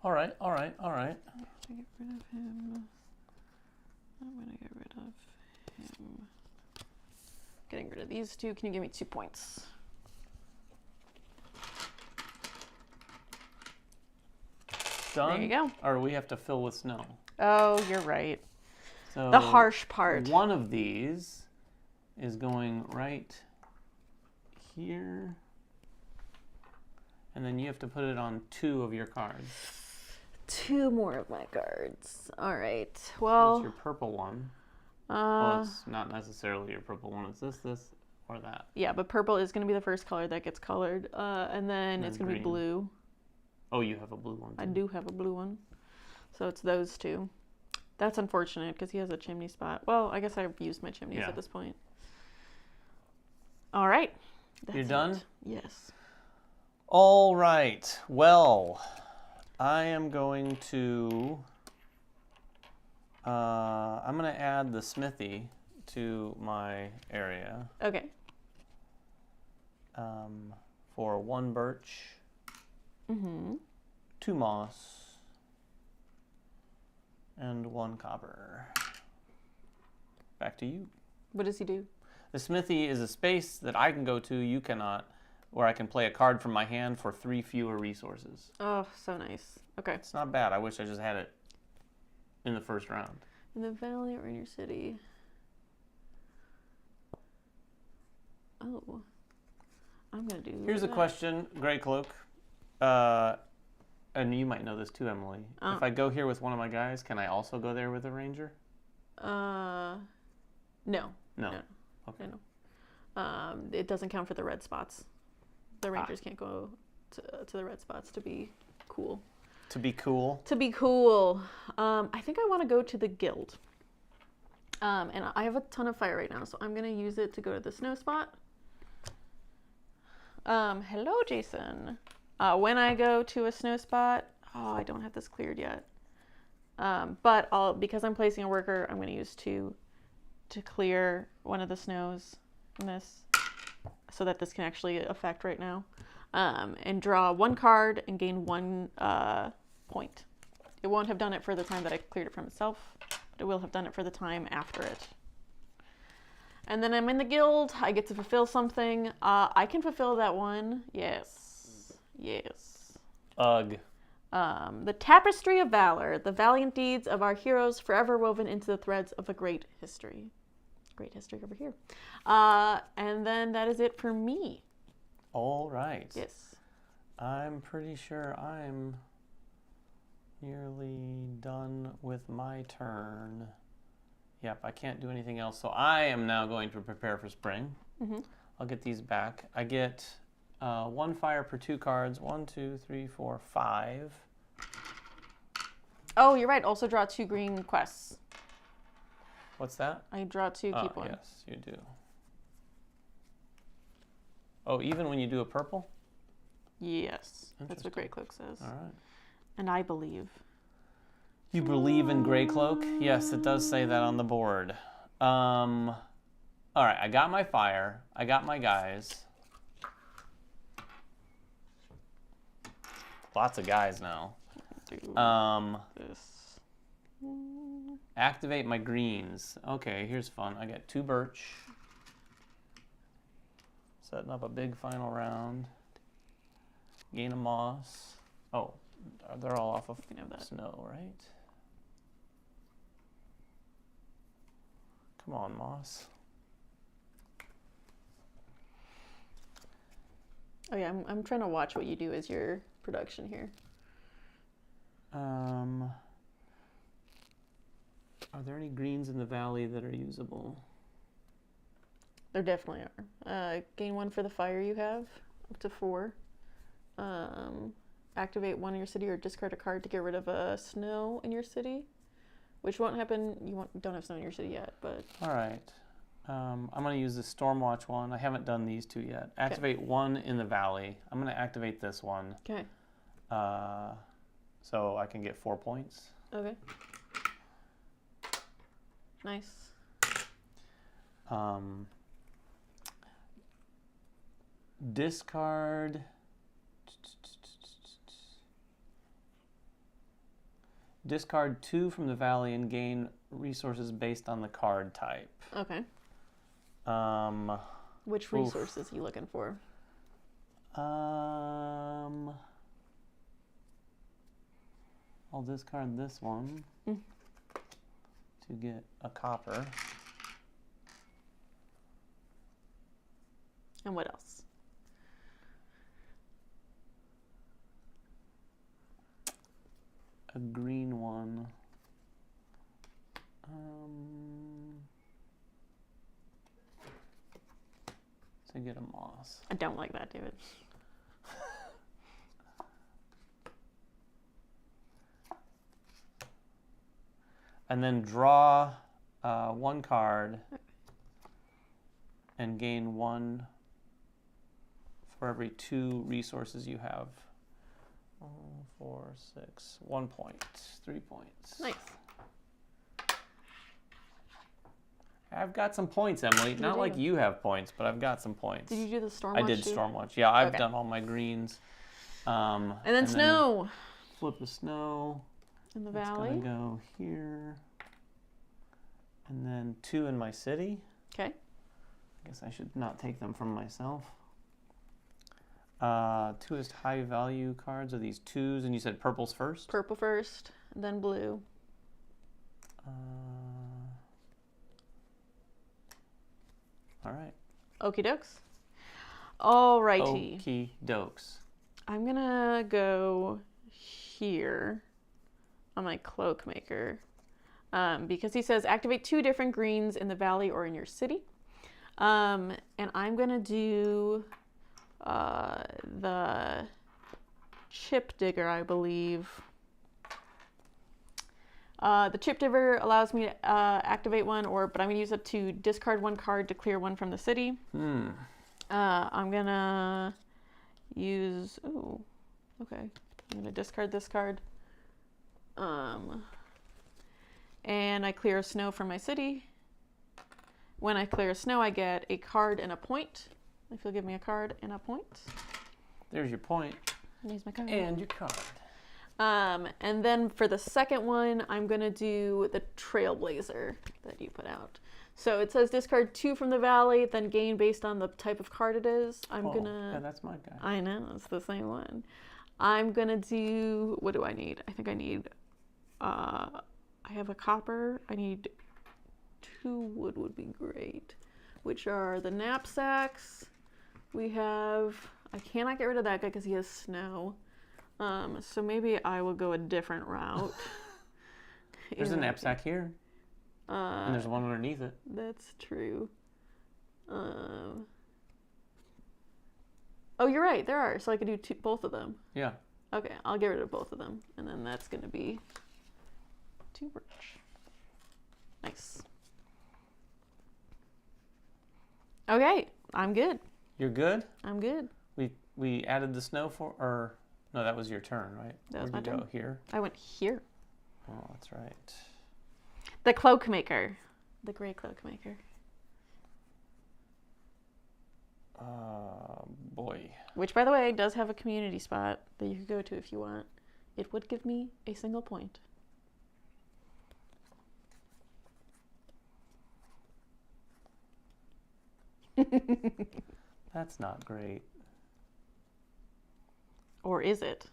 A: All right, all right, all right.
B: I'm gonna get rid of him. I'm gonna get rid of him. Getting rid of these 2. Can you give me 2 points?
A: Done?
B: There you go.
A: Or we have to fill with snow.
B: Oh, you're right.
A: So
B: The harsh part.
A: one of these is going right here. And then you have to put it on 2 of your cards.
B: 2 more of my cards. All right.
A: It's
B: Well,
A: your purple one. Well, it's not necessarily your purple one. It's this, or that.
B: yeah, but purple is going to be the first color that gets colored. And then it's going to be
A: green.
B: blue.
A: Oh, you have a blue one, too.
B: I do have a blue one. So it's those 2. That's unfortunate because he has a chimney spot. Well, I guess I've used my chimneys
A: Yeah.
B: at this point. All right.
A: You're
B: That's
A: done?
B: it. Yes.
A: All right. Well, I am going to... I'm going to add the smithy to my area
B: Okay.
A: for 1 birch,
B: Mm-hmm.
A: 2 moss, and 1 copper. Back to you.
B: What does he do?
A: The smithy is a space that I can go to, you cannot, where I can play a card from my hand for 3 fewer resources.
B: Oh, so nice. Okay.
A: It's not bad. I wish I just had it in the first round.
B: In the valley or in your city? Oh. I'm going to do
A: Here's a
B: that.
A: question, Grey Cloak. And you might know this too, Emily. If I go here with one of my guys, can I also go there with a ranger?
B: No.
A: No.
B: No.
A: Okay.
B: No. It doesn't count for the red spots. The rangers can't go to the red spots to be cool.
A: To be cool.
B: To be cool. I think I want to go to the guild. And I have a ton of fire right now, so I'm going to use it to go to the snow spot. Hello, Jason. When I go to a snow spot, I don't have this cleared yet. But because I'm placing a worker, I'm going to use 2 to clear one of the snows from this, so that this can actually affect right now. And draw 1 card and gain 1 point. It won't have done it for the time that I cleared it from itself, but it will have done it for the time after it. And then I'm in the guild. I get to fulfill something. I can fulfill that one. Yes. Yes.
A: Ugh.
B: The Tapestry of Valor, the valiant deeds of our heroes forever woven into the threads of a great history. Great history over here. And then that is it for me.
A: All right.
B: Yes.
A: I'm pretty sure I'm nearly done with my turn. Yep, I can't do anything else. So I am now going to prepare for spring.
B: Mm-hmm.
A: I'll get these back. I get 1 fire per 2 cards. 1, 2, 3, 4, 5.
B: Oh, you're right. Also draw 2 green quests.
A: What's that?
B: I draw 2, keep 1.
A: Yes, you do. Oh, even when you do a purple?
B: Yes. That's what Great Cloak says.
A: All right.
B: And I believe.
A: You believe in Grey Cloak? Yes, it does say that on the board. All right, I got my fire. I got my guys. Lots of guys now.
B: This.
A: Activate my greens. Okay, here's fun. I got 2 birch. Setting up a big final round. Gain a moss. Oh, they're all off of snow, right? Come on, moss.
B: Oh yeah, I'm trying to watch what you do as your production here.
A: Are there any greens in the valley that are usable?
B: There definitely are. Gain 1 for the fire you have, up to 4. Activate 1 in your city or discard a card to get rid of a snow in your city, which won't happen. You don't have snow in your city yet, but.
A: All right. I'm going to use the Stormwatch one. I haven't done these 2 yet. Activate 1 in the valley. I'm going to activate this one.
B: Okay.
A: So I can get 4 points.
B: Okay. Nice.
A: Discard 2 from the valley and gain resources based on the card type.
B: Okay. Which resources are you looking for?
A: I'll discard this one to get a copper.
B: And what else?
A: A green one. To get a moss.
B: I don't like that, David.
A: And then draw 1 card and gain 1 for every 2 resources you have. 4, 6, 1 point, 3 points.
B: Nice.
A: I've got some points, Emily. Not like you have points, but I've got some points.
B: Did you do the Stormwatch?
A: I did Stormwatch. Yeah, I've done all my greens.
B: And then snow.
A: Flip the snow.
B: In the valley.
A: It's gonna go here. And then 2 in my city.
B: Okay.
A: I guess I should not take them from myself. 2 is high value cards. Are these 2s? And you said purple's first?
B: Purple first, then blue.
A: All right.
B: Okie dokes. All righty.
A: Okie dokes.
B: I'm gonna go here on my cloak maker because he says activate 2 different greens in the valley or in your city. And I'm gonna do the chip digger, I believe. The chip digger allows me to activate 1, but I'm gonna use it to discard 1 card to clear 1 from the city. I'm gonna use. Oh, okay. I'm gonna discard this card. And I clear snow from my city. When I clear snow, I get a card and a point. If you'll give me a card and a point.
A: There's your point.
B: There's my card.
A: And your card.
B: And then for the second one, I'm going to do the Trailblazer that you put out. So it says discard 2 from the valley, then gain based on the type of card it is.
A: Yeah, that's my guy.
B: I know, it's the same one. I'm going to do, what do I need? I think I need, I have a copper. I need 2 wood would be great, which are the knapsacks. We have, I cannot get rid of that guy because he has snow. So maybe I will go a different route.
A: There's a knapsack here. And there's one underneath it.
B: That's true. Oh, you're right. There are. So I could do both of them.
A: Yeah.
B: Okay, I'll get rid of both of them. And then that's going to be 2 birch. Nice. Okay, I'm good.
A: You're good?
B: I'm good.
A: We added the snow for, or no, that was your turn, right?
B: That was
A: Where'd
B: my
A: you
B: turn.
A: go? Here?
B: I went here.
A: Oh, that's right.
B: The cloak maker. The gray cloak maker.
A: Boy.
B: Which, by the way, does have a community spot that you could go to if you want. It would give me a single point.
A: That's not great.
B: Or is it?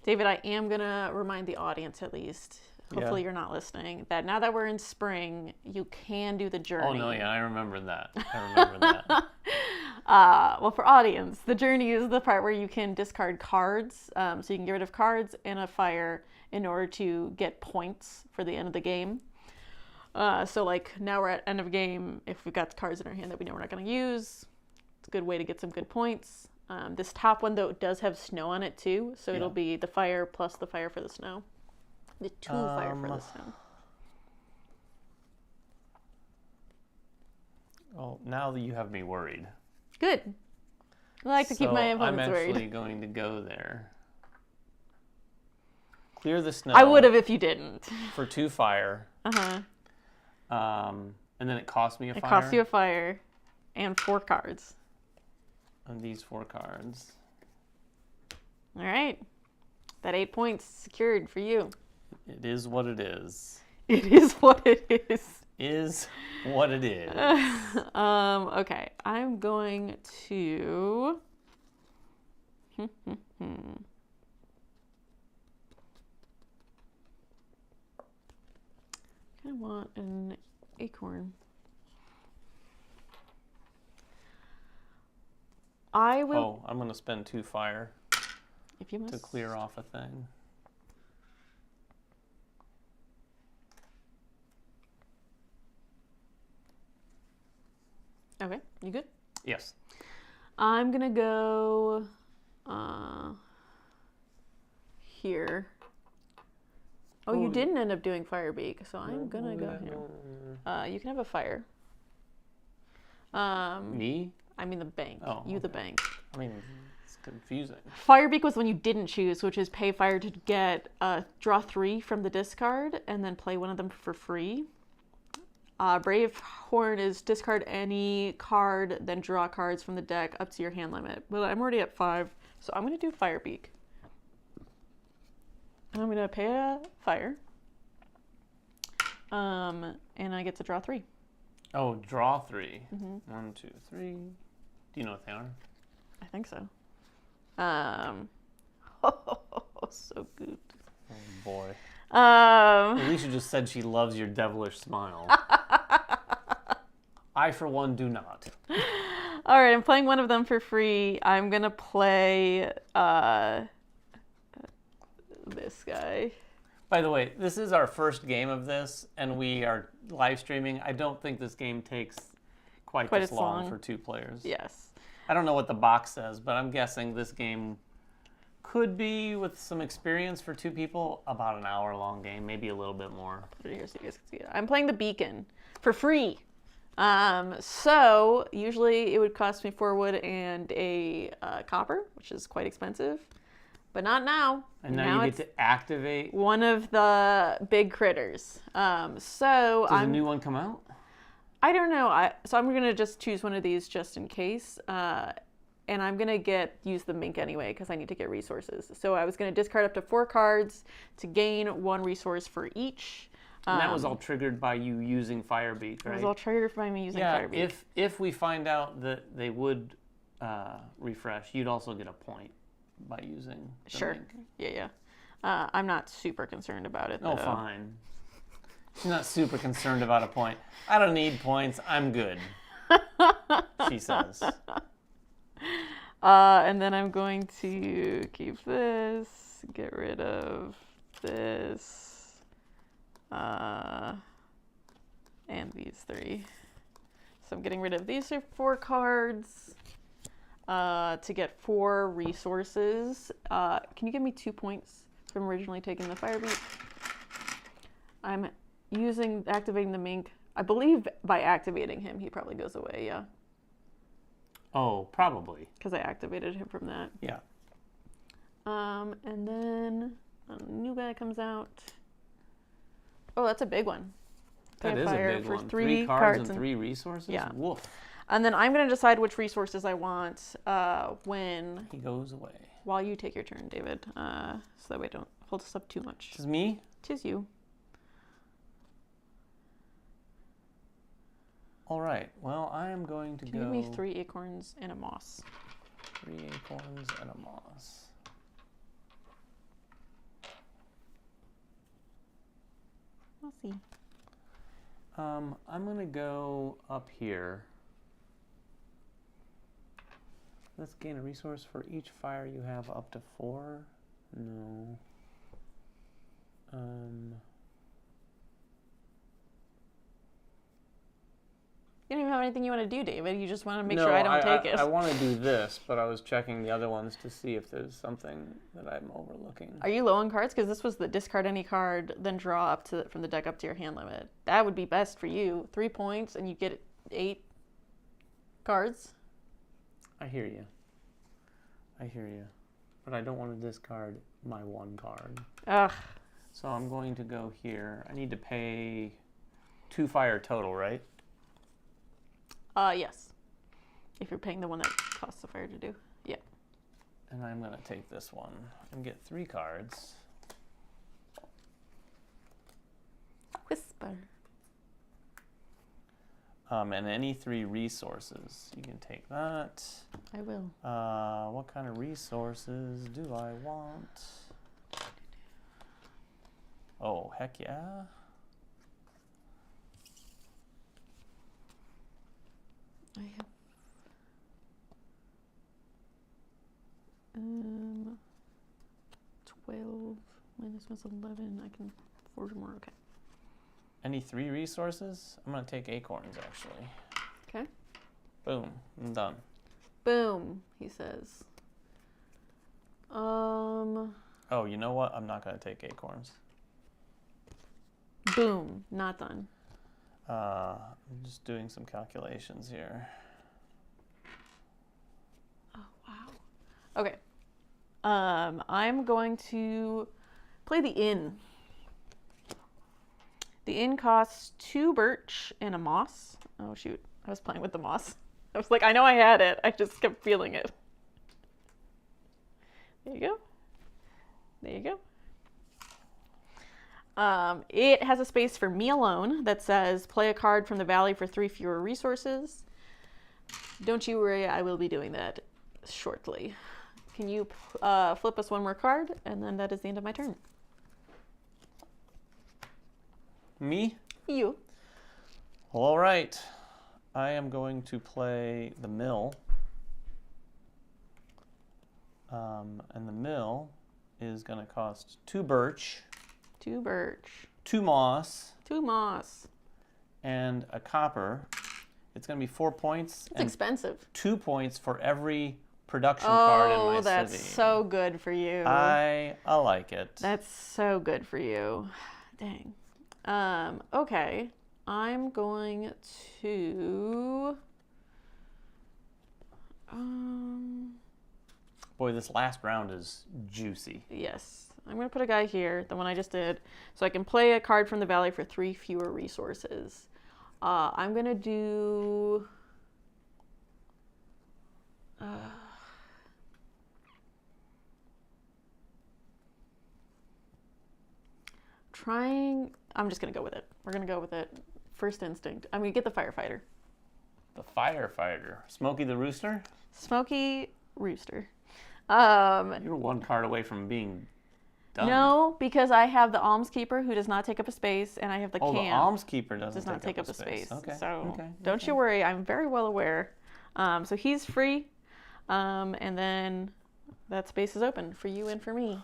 B: David, I am going to remind the audience at least, hopefully you're not listening, that now that we're in spring, you can do the journey.
A: Oh, no, yeah, I remember that. I remember that.
B: Well, for audience, the journey is the part where you can discard cards. So you can get rid of cards and a fire in order to get points for the end of the game. So like now we're at end of game. If we've got cards in our hand that we know we're not going to use, it's a good way to get some good points. This top one, though, does have snow on it, too. So it'll be the fire plus the fire for the snow. The 2 fire for the snow.
A: Oh, now that you have me worried.
B: Good. I like to keep my opponents worried.
A: I'm actually going to go there. Clear the snow.
B: I would have if you didn't.
A: For 2 fire.
B: Uh-huh.
A: And then it cost me a fire.
B: It costs you a fire and 4 cards.
A: And these 4 cards.
B: All right. That 8 points secured for you.
A: It is what it is.
B: It is what it is.
A: Is what it is.
B: Okay. I'm going to... I kind of want an acorn. I will...
A: Oh, I'm going to spend 2 fire
B: if you must.
A: to clear off a thing.
B: Okay, you good?
A: Yes.
B: I'm going to go here. Oh, you didn't end up doing Firebeak, so I'm going to go here. You can have a fire.
A: Me?
B: I mean the bank.
A: Oh,
B: you the bank.
A: I mean, it's confusing.
B: Firebeak was one you didn't choose, which is pay fire to get draw 3 from the discard and then play one of them for free. Brave Horn is discard any card, then draw cards from the deck up to your hand limit. But I'm already at 5, so I'm going to do Firebeak. And I'm going to pay a fire. And I get to draw 3.
A: Oh, draw 3.
B: Mm-hmm.
A: 1, 2, 3. Do you know what they are?
B: I think so. So good.
A: Oh, boy. Alicia just said she loves your devilish smile. I, for one, do not.
B: All right, I'm playing one of them for free. I'm going to play this guy.
A: By the way, this is our first game of this, and we are live streaming. I don't think this game takes quite this long for 2 players.
B: Yes.
A: I don't know what the box says, but I'm guessing this game could be, with some experience for 2 people, about an hour-long game, maybe a little bit more.
B: Put it here so you guys can see it. I'm playing the Beacon for free. So usually it would cost me 4 wood and a copper, which is quite expensive. But not now.
A: And now you get to activate
B: one of the big critters. Does
A: a new one come out?
B: I don't know. So I'm going to just choose one of these just in case. And I'm going to use the mink anyway because I need to get resources. So I was going to discard up to 4 cards to gain 1 resource for each.
A: And that was all triggered by you using Firebeak, right?
B: It was all triggered by me using Firebeak.
A: If we find out that they would refresh, you'd also get a point by using the mink.
B: Yeah. I'm not super concerned about it, though.
A: Oh, fine. She's not super concerned about a point. I don't need points. I'm good, she says.
B: And then I'm going to keep this, get rid of this, and these 3. So I'm getting rid of these 4 cards to get 4 resources. Can you give me 2 points from originally taking the Firebeak? I'm activating the mink I believe by activating him, he probably goes away, yeah.
A: Oh, probably.
B: Because I activated him from that.
A: Yeah.
B: And then a new guy comes out. Oh, that's a big one.
A: That is a big
B: for
A: one.
B: 3
A: cards and 3 resources?
B: Yeah.
A: Woof.
B: And then I'm going to decide which resources I want when...
A: He goes away.
B: While you take your turn, David. So that way don't hold us up too much.
A: This is me?
B: 'Tis you.
A: All right. Well, I am going to
B: Can you give me 3 acorns and a moss?
A: 3 acorns and a moss.
B: Mossy.
A: I'm going to go up here. Let's gain a resource for each fire you have up to 4. No.
B: You don't even have anything you want to do, David. You just want to make sure I don't take it.
A: I want to do this, but I was checking the other ones to see if there's something that I'm overlooking.
B: Are you low on cards? Because this was the discard any card, then draw up to from the deck up to your hand limit. That would be best for you. 3 points, and you get 8 cards.
A: I hear you. I hear you. But I don't want to discard my 1 card.
B: Ugh.
A: So I'm going to go here. I need to pay 2 fire total, right?
B: Yes. If you're paying the one that costs the fire to do. Yeah.
A: And I'm going to take this one and get 3 cards.
B: Whisper.
A: And any 3 resources. You can take that.
B: I will.
A: What kind of resources do I want? Oh, heck yeah.
B: I have 12 minus 1's 11. I can forge more. Okay.
A: Any 3 resources? I'm going to take acorns, actually.
B: Okay.
A: Boom. I'm done.
B: Boom, he says.
A: Oh, you know what? I'm not going to take acorns.
B: Boom. Not done.
A: I'm just doing some calculations here.
B: Oh, wow. Okay. I'm going to play the inn. The inn costs 2 birch and a moss. Oh, shoot. I was playing with the moss. I was like, I know I had it. I just kept feeling it. There you go. There you go. It has a space for me alone that says play a card from the valley for 3 fewer resources. Don't you worry, I will be doing that shortly. Can you flip us 1 more card? And then that is the end of my turn.
A: Me?
B: You.
A: Well, all right. I am going to play the mill. And the mill is going to cost 2 birch.
B: 2 birch.
A: 2 moss.
B: 2 moss.
A: And a copper. It's going to be 4 points.
B: It's expensive.
A: 2 points for every production card in my city.
B: Oh, that's so good for you.
A: I like it.
B: That's so good for you. Dang. Okay. I'm going to...
A: Boy, this last round is juicy.
B: Yes. I'm going to put a guy here, the one I just did, so I can play a card from the valley for 3 fewer resources. I'm going to do... I'm just going to go with it. We're going to go with it. First instinct. I'm going to get the firefighter.
A: The firefighter. Smokey the Rooster?
B: Smokey Rooster.
A: You're 1 card away from being done.
B: No, because I have the almskeeper who does not take up a space, and I have the camp.
A: The almskeeper
B: does not take up a space.
A: Okay.
B: So don't you worry. I'm very well aware. So he's free, and then that space is open for you and for me.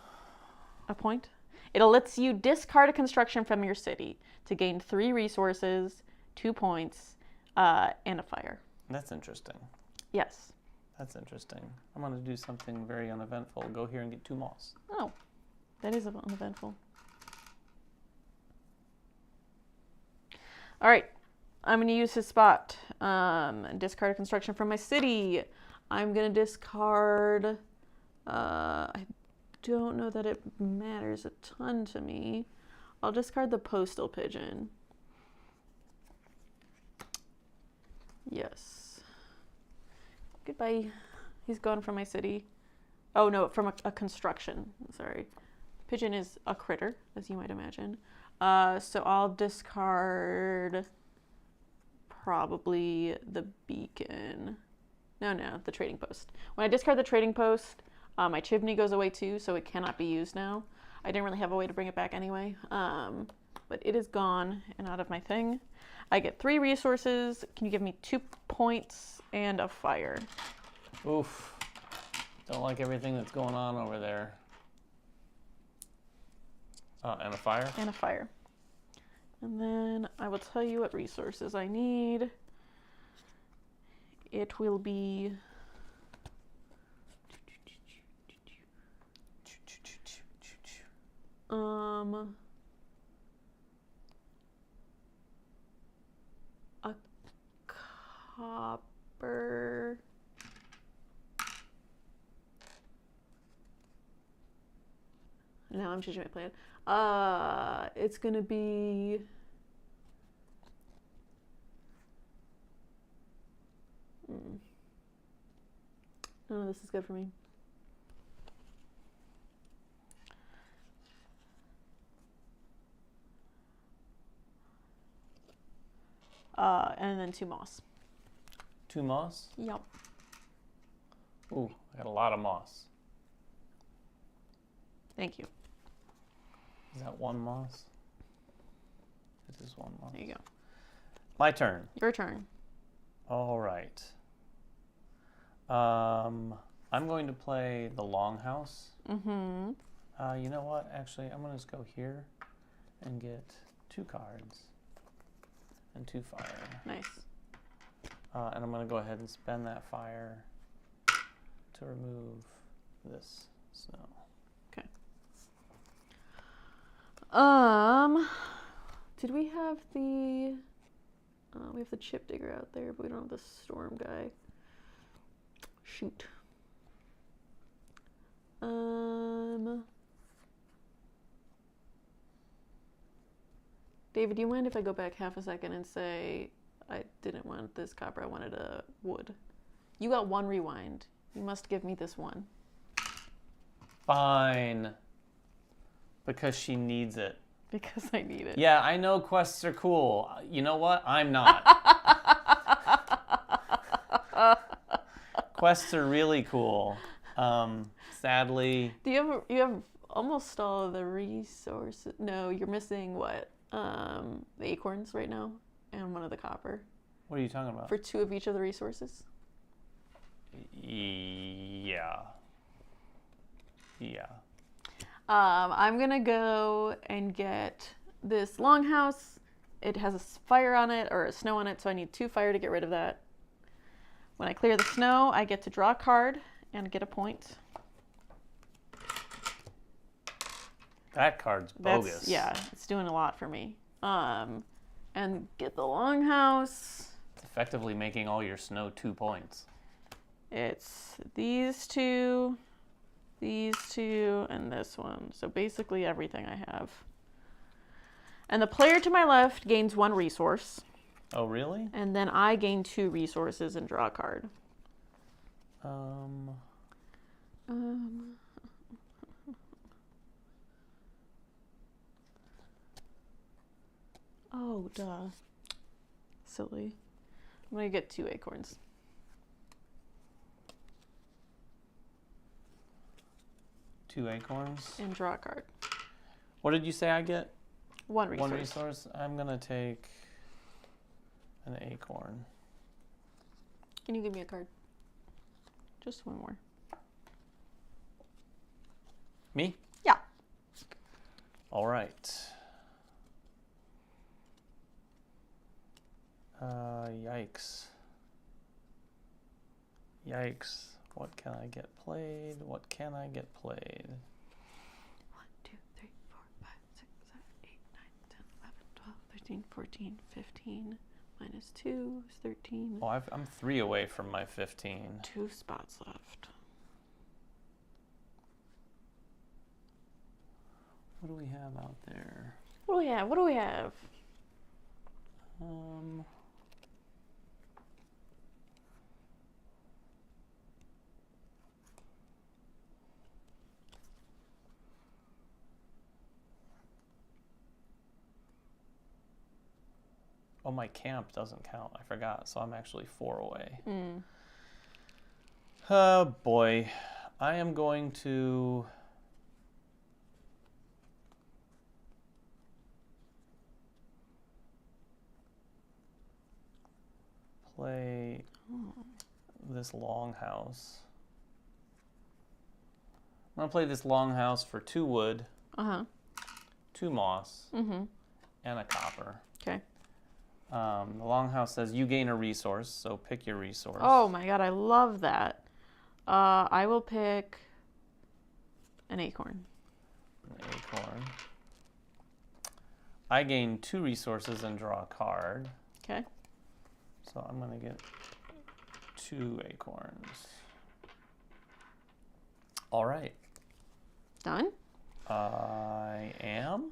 B: A point. It lets you discard a construction from your city to gain 3 resources, 2 points, and a fire.
A: That's interesting.
B: Yes.
A: That's interesting. I'm going to do something very uneventful. Go here and get 2 moss.
B: Oh, that is uneventful. All right. I'm going to use his spot. Discard a construction from my city. I'm going to discard... I don't know that it matters a ton to me. I'll discard the postal pigeon. Yes. Goodbye. He's gone from my city. Oh, no, from a construction. Sorry. Pigeon is a critter, as you might imagine. So I'll discard probably the beacon. No, the trading post. When I discard the trading post, my chimney goes away too, so it cannot be used now. I didn't really have a way to bring it back anyway. But it is gone and out of my thing. I get 3 resources. Can you give me 2 points and a fire?
A: Oof. Don't like everything that's going on over there. And a fire?
B: And a fire. And then I will tell you what resources I need. It will be... a copper... No, I'm changing my plan. It's gonna be... None of this is good for me. And then 2 moss.
A: 2 moss?
B: Yep.
A: Ooh, I got a lot of moss.
B: Thank you.
A: Is that 1 moss? This is 1 moss.
B: There you go.
A: My turn.
B: Your turn.
A: All right. I'm going to play the Longhouse.
B: Mm-hmm.
A: You know what? Actually, I'm going to just go here and get 2 cards and 2 fire.
B: Nice.
A: And I'm going to go ahead and spend that fire to remove this snow.
B: Okay. Did we have the... we have the chip digger out there, but we don't have the storm guy. Shoot. David, do you mind if I go back half a second and say I didn't want this copper, I wanted a wood? You got 1 rewind. You must give me this 1.
A: Fine. Because she needs it.
B: Because I need it.
A: Yeah, I know quests are cool. You know what? I'm not. Quests are really cool. Sadly.
B: Do you have almost all of the resources? No, you're missing what? The acorns right now and 1 of the copper.
A: What are you talking about?
B: For 2 of each of the resources?
A: Yeah. Yeah.
B: I'm gonna go and get this longhouse. It has a fire on it, or a snow on it, so I need 2 fire to get rid of that. When I clear the snow, I get to draw a card and get a point.
A: That card's bogus.
B: Yeah, it's doing a lot for me. And get the longhouse.
A: It's effectively making all your snow 2 points.
B: It's these 2, and this one. So basically everything I have. And the player to my left gains 1 resource.
A: Oh, really?
B: And then I gain 2 resources and draw a card. Oh, duh. Silly. I'm gonna get 2 acorns.
A: Two acorns.
B: And draw a card.
A: What did you say I get?
B: 1 resource.
A: 1 resource. I'm gonna take an acorn.
B: Can you give me a card? Just 1 more.
A: Me?
B: Yeah.
A: All right. Yikes. Yikes. What can I get played? What can I get played?
B: 1, 2, 3, 4, 5, 6, 7, 8, 9, 10, 11, 12, 13, 14, 15, minus Minus 2 is 13.
A: Oh, I'm 3 away from my 15.
B: 2 spots left.
A: What do we have out there?
B: What do we have? What do we have?
A: Oh, my camp doesn't count. I forgot. So I'm actually 4 away. Oh, boy. I am going to... play this longhouse. I'm going to play this longhouse for 2 wood, 2 moss, and a copper.
B: Okay.
A: The longhouse says you gain a resource, so pick your resource.
B: Oh my god, I love that. I will pick an acorn.
A: An acorn. I gain 2 resources and draw a card.
B: Okay.
A: So I'm going to get 2 acorns. All right.
B: Done?
A: I am.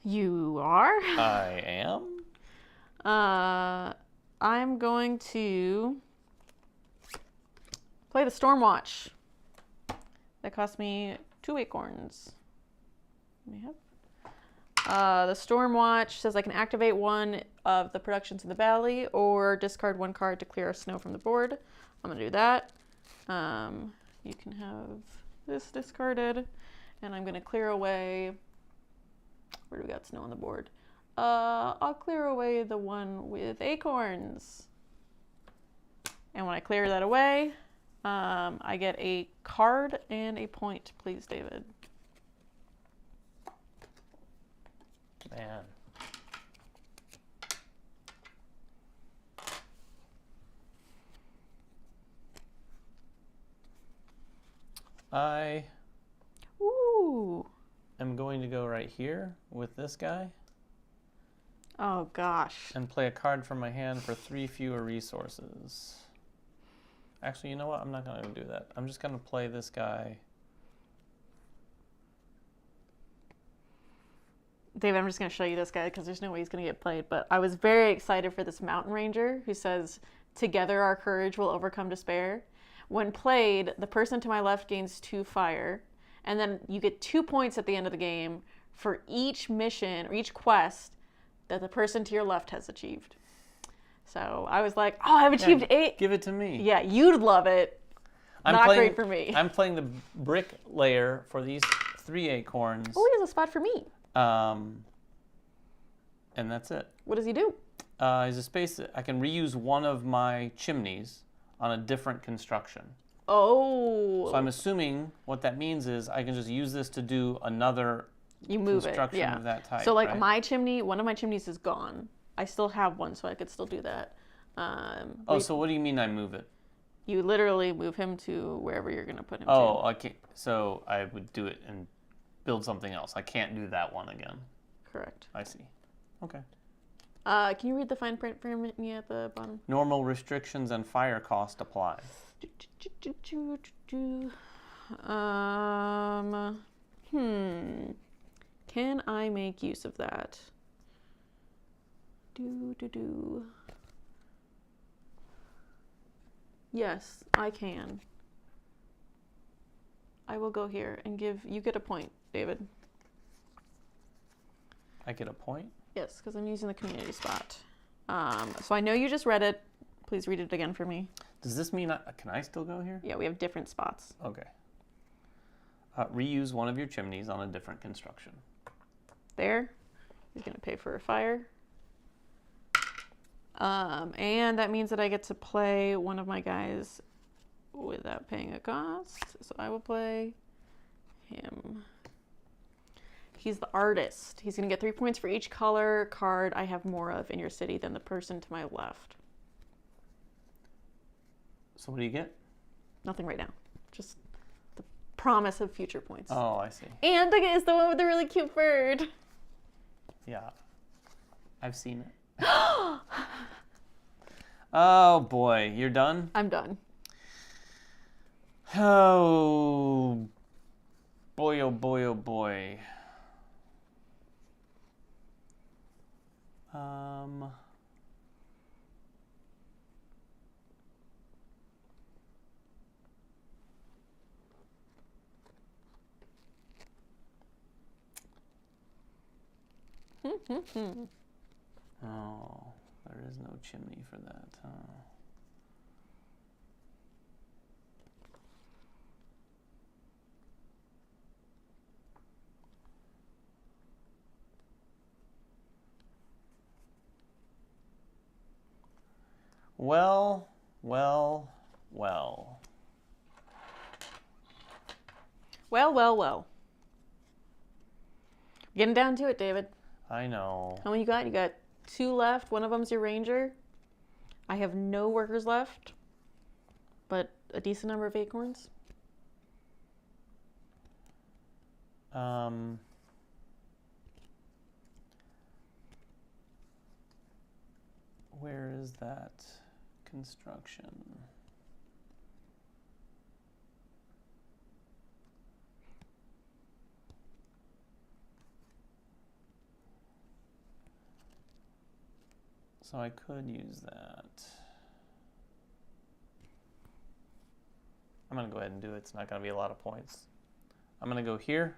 B: You are?
A: I am.
B: I'm going to play the Stormwatch. That cost me 2 acorns. Let me have. The Stormwatch says I can activate one of the productions in the valley or discard 1 card to clear snow from the board. I'm going to do that. You can have this discarded, and I'm going to clear away. Where do we got snow on the board? I'll clear away the one with acorns. And when I clear that away, I get a card and a point, please, David.
A: Man. I am going to go right here with this guy.
B: Oh, gosh.
A: And play a card from my hand for 3 fewer resources. Actually, you know what? I'm not going to do that. I'm just going to play this guy.
B: David, I'm just going to show you this guy because there's no way he's going to get played. But I was very excited for this mountain ranger who says, "Together our courage will overcome despair." When played, the person to my left gains 2 fire. And then you get 2 points at the end of the game for each mission or each quest that the person to your left has achieved. So I was like, oh, I've achieved 8.
A: Give it to me.
B: Yeah, you'd love it. Great for me.
A: I'm playing the brick layer for these 3 acorns.
B: Oh, he has a spot for me.
A: And that's it.
B: What does he do?
A: He's a space that I can reuse one of my chimneys on a different construction.
B: Oh.
A: So I'm assuming what that means is I can just use this to do another construction of that type.
B: So like
A: right?
B: my chimney, one of my chimneys is gone. I still have one, so I could still do that.
A: So what do you mean I move it?
B: You literally move him to wherever you're going to put him to.
A: Oh, okay. So I would do it and build something else. I can't do that one again.
B: Correct.
A: I see. Okay.
B: Can you read the fine print for me at the bottom?
A: Normal restrictions and fire cost apply.
B: Can I make use of that? Yes, I can. I will go here and you get a point, David.
A: I get a point?
B: Yes, because I'm using the community spot. So I know you just read it. Please read it again for me.
A: Does this mean can I still go here?
B: Yeah, we have different spots.
A: Okay. Reuse one of your chimneys on a different construction.
B: There. He's going to pay for a fire. And that means that I get to play one of my guys without paying a cost. So I will play him. He's the artist. He's going to get 3 points for each color card I have more of in your city than the person to my left.
A: So what do you get?
B: Nothing right now. Just the promise of future points.
A: Oh, I see.
B: And is the one with the really cute bird.
A: Yeah. I've seen it. Oh boy, you're done?
B: I'm done.
A: Oh boy, oh boy, oh boy. Oh, there is no chimney for that, huh? Well, well, well.
B: Well. Getting down to it, David.
A: I know.
B: How many you got? You got 2 left. One of them's your ranger. I have no workers left, but a decent number of acorns.
A: Where is that construction? So I could use that. I'm going to go ahead and do it. It's not going to be a lot of points. I'm going to go here.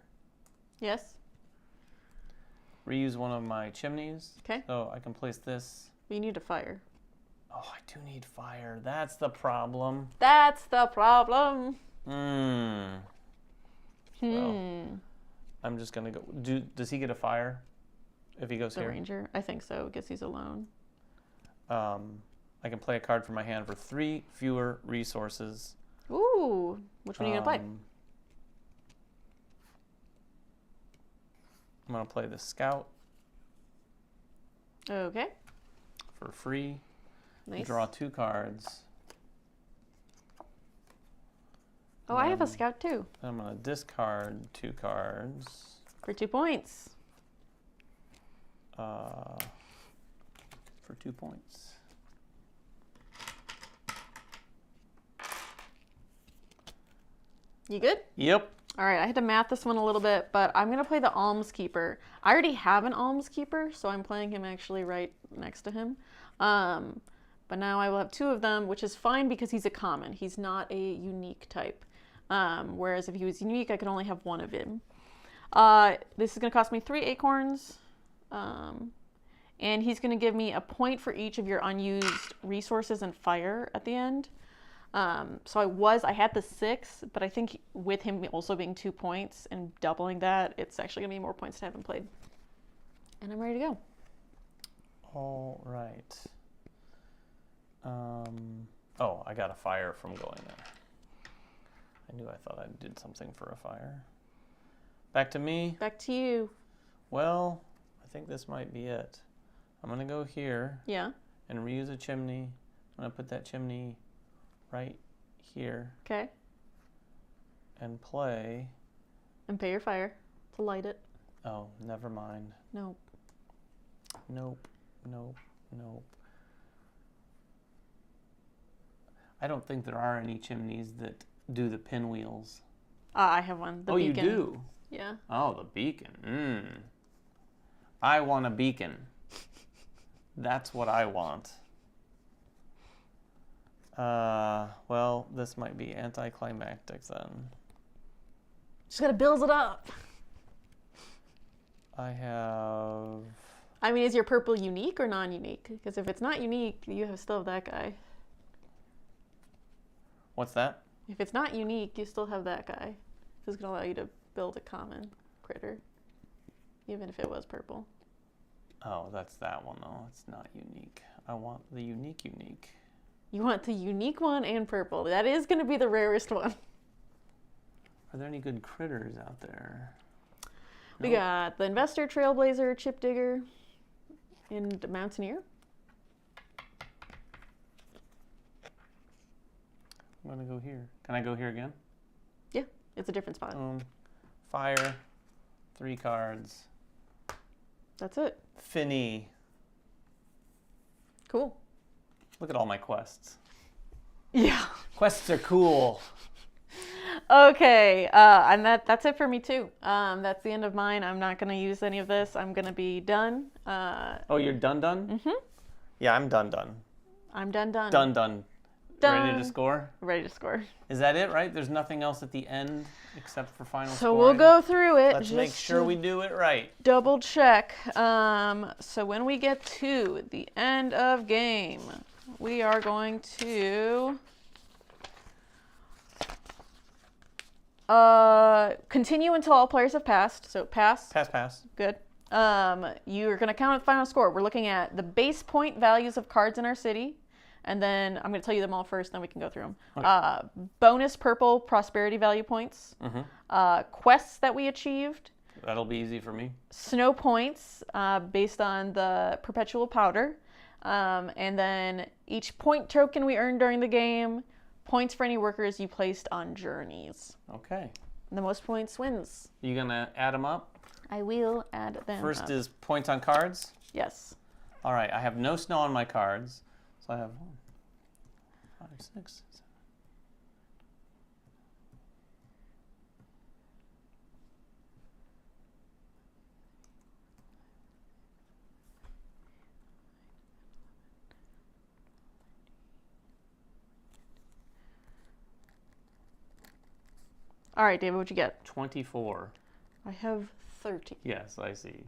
B: Yes.
A: Reuse one of my chimneys.
B: Okay.
A: So I can place this.
B: You need a fire.
A: Oh, I do need fire. That's the problem.
B: That's the problem.
A: Well, I'm just going to go. Does he get a fire if he goes
B: The
A: here?
B: ranger? I think so. Guess he's alone.
A: I can play a card from my hand for 3 fewer resources.
B: Ooh. Which one are you going to play?
A: I'm going to play the scout
B: Okay.
A: for free.
B: Nice.
A: Draw 2 cards.
B: Oh, I have a scout too.
A: Then I'm going to discard 2 cards.
B: For 2 points.
A: For 2 points.
B: You good?
A: Yep.
B: All right, I had to math this one a little bit, but I'm going to play the Almskeeper. I already have an Almskeeper, so I'm playing him actually right next to him. But now I will have 2 of them, which is fine because he's a common. He's not a unique type. Whereas if he was unique, I could only have 1 of him. This is going to cost me 3 acorns. And he's going to give me a point for each of your unused resources and fire at the end. So I had the 6, but I think with him also being 2 points and doubling that, it's actually going to be more points to have him played. And I'm ready to go.
A: All right. Oh, I got a fire from going there. I thought I did something for a fire. Back to me.
B: Back to you.
A: Well, I think this might be it. I'm going to go here.
B: Yeah.
A: And reuse a chimney. I'm going to put that chimney right here.
B: Okay.
A: And play.
B: And pay your fire to light it.
A: Oh, never mind.
B: Nope.
A: Nope. I don't think there are any chimneys that do the pinwheels.
B: I have one. The beacon.
A: You do?
B: Yeah.
A: Oh, the beacon. I want a beacon. That's what I want. Well, this might be anticlimactic then.
B: Just gotta build it up.
A: I
B: mean, is your purple unique or non-unique? Because if it's not unique, you still have that guy.
A: What's that?
B: If it's not unique, you still have that guy. Who's gonna allow you to build a common critter, even if it was purple.
A: Oh, that's that one though. It's not unique. I want the unique.
B: You want the unique one and purple. That is gonna be the rarest one.
A: Are there any good critters out there?
B: We got the Investor, Trailblazer, Chip Digger, and Mountaineer.
A: I'm gonna go here. Can I go here again?
B: Yeah, it's a different spot.
A: Fire, 3 cards.
B: That's it.
A: Finny.
B: Cool.
A: Look at all my quests.
B: Yeah.
A: Quests are cool.
B: Okay, and that's it for me too. That's the end of mine. I'm not gonna use any of this. I'm gonna be done.
A: Oh, you're done? Mm-hmm. Yeah, I'm done.
B: I'm done.
A: Done. Ready to score?
B: Ready to score.
A: Is that it, right? There's nothing else at the end except for final
B: So
A: scoring?
B: we'll go through it.
A: Let's make sure we do it right.
B: Double check. So when we get to the end of game, we are going to continue until all players have passed. So pass.
A: Pass.
B: Good. You're going to count the final score. We're looking at the base point values of cards in our city. And then I'm going to tell you them all first, then we can go through them. Okay. Bonus purple prosperity value points. Quests that we achieved.
A: That'll be easy for me.
B: Snow points based on the perpetual powder. And then each point token we earned during the game. Points for any workers you placed on journeys.
A: Okay.
B: The most points wins.
A: You going to add them up?
B: I will add them
A: First
B: up.
A: is points on cards?
B: Yes.
A: All right. I have no snow on my cards. So I have 1, 5, 6, 7.
B: All right, David, what'd you get?
A: 24.
B: I have 30.
A: Yes, I see.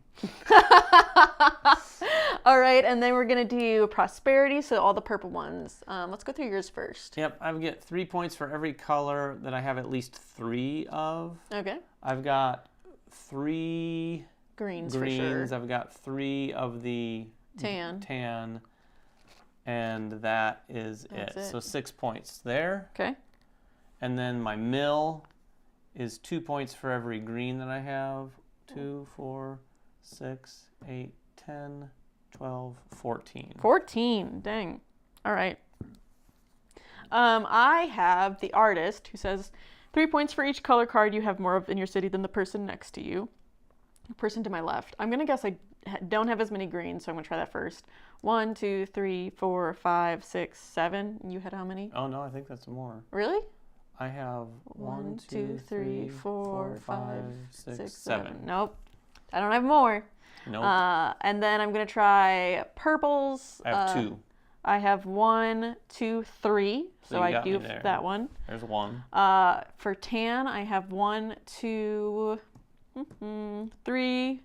B: All right, and then we're going to do prosperity, so all the purple ones. Let's go through yours first.
A: Yep, I get 3 points for every color that I have at least 3 of.
B: Okay.
A: I've got 3
B: greens for sure.
A: I've got 3 of the tan, and that is it. So 6 points there.
B: Okay.
A: And then my mill is 2 points for every green that I have. 2, 4, 6, 8, 10, 12, 14.
B: 14, dang. All right. I have the artist who says 3 points for each color card you have more of in your city than the person next to you. The person to my left. I'm going to guess I don't have as many greens, so I'm going to try that first. 1, 2, 3, 4, 5, 6, 7. You had how many?
A: Oh, no, I think that's more.
B: Really?
A: I have 1, 2, 3, 4, 5, 6, 7.
B: Nope. I don't have more.
A: Nope.
B: And then I'm going to try purples.
A: I have 2.
B: I have 1, 2, 3. So I do that one.
A: There's 1.
B: For tan, I have 1, 2, 3.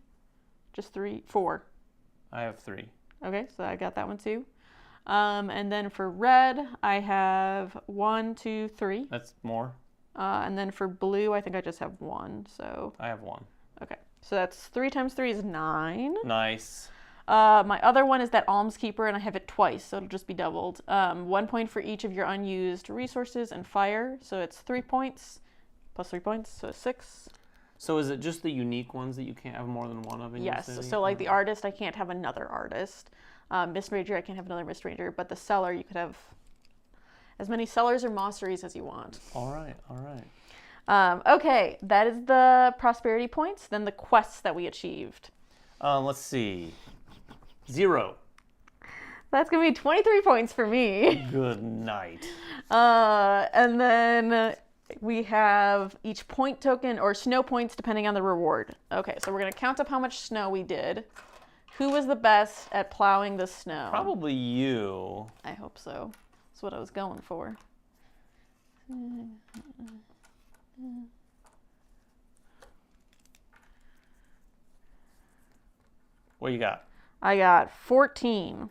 B: Just 3, 4.
A: I have 3.
B: Okay, so I got that one too. And then for red, I have 1, 2, 3.
A: That's more.
B: And then for blue, I think I just have 1. So
A: I have 1.
B: Okay, so that's 3 times 3 is 9.
A: Nice.
B: My other one is that almskeeper, and I have it twice, so it'll just be doubled. 1 point for each of your unused resources and fire, so it's 3 points plus 3 points, so 6.
A: So is it just the unique ones that you can't have more than one of in your city?
B: Yes, so like the artist, I can't have another artist. Mist Ranger, I can't have another Mist Ranger, but the seller, you could have as many sellers or mosseries as you want.
A: All right.
B: Okay, that is the prosperity points. Then the quests that we achieved.
A: Let's see. 0.
B: That's going to be 23 points for me.
A: Good night.
B: And then we have each point token or snow points depending on the reward. Okay, so we're going to count up how much snow we did. Who was the best at plowing the snow?
A: Probably you.
B: I hope so. That's what I was going for.
A: What you got?
B: I got 14.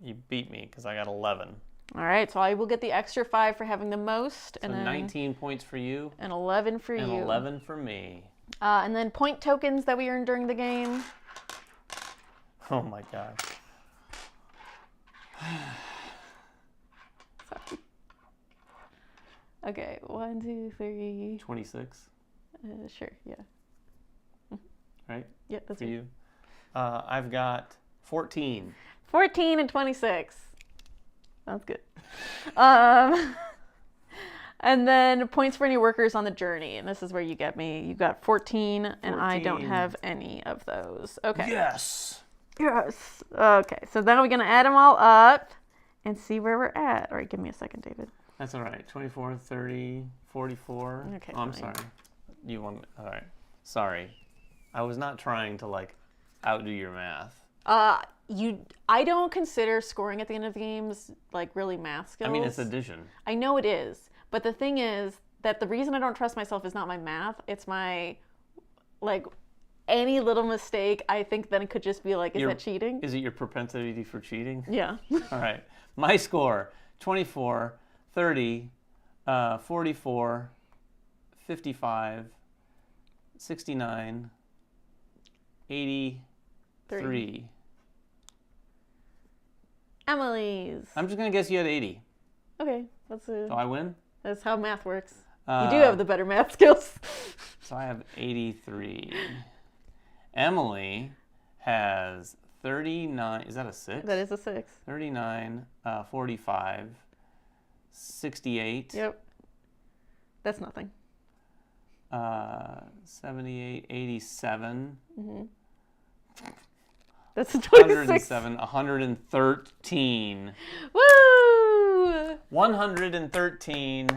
A: You beat me because I got 11.
B: All right, so I will get the extra 5 for having the most.
A: So
B: and then
A: 19 points for you.
B: And 11 for you.
A: And 11 for me.
B: And then point tokens that we earned during the game.
A: Oh my gosh.
B: Sorry. Okay, 1, 2, 3.
A: 26.
B: Sure, yeah.
A: Right?
B: Yeah, that's
A: for you. I've got 14.
B: 14 and 26. Sounds good. And then points for any workers on the journey. And this is where you get me. You got 14, and I don't have any of those. Okay.
A: Yes.
B: Yes. Okay, so then we're going to add them all up. and see where we're at. All right, give me a second, David.
A: That's all right. 24, 30, 44.
B: Okay,
A: Oh, I'm
B: fine.
A: sorry. You want... All right. Sorry. I was not trying to, like, outdo your math.
B: I don't consider scoring at the end of the games like really math skills.
A: I mean, it's addition.
B: I know it is, but the thing is that the reason I don't trust myself is not my math. It's my, like, any little mistake. I think then it could just be like, is that cheating?
A: Is it your propensity for cheating?
B: Yeah.
A: All right. My score: 24, 30, 44, 55, 69, 83.
B: Emily's.
A: I'm just gonna guess you had 80.
B: Okay,
A: So I win?
B: that's how math works. You do have the better math skills.
A: So I have 83. Emily has 39. Is that a 6?
B: That is a 6.
A: 39, 45, 68.
B: Yep. That's nothing.
A: 78, 87.
B: That's a 26.
A: 107, 113.
B: Woo!
A: 113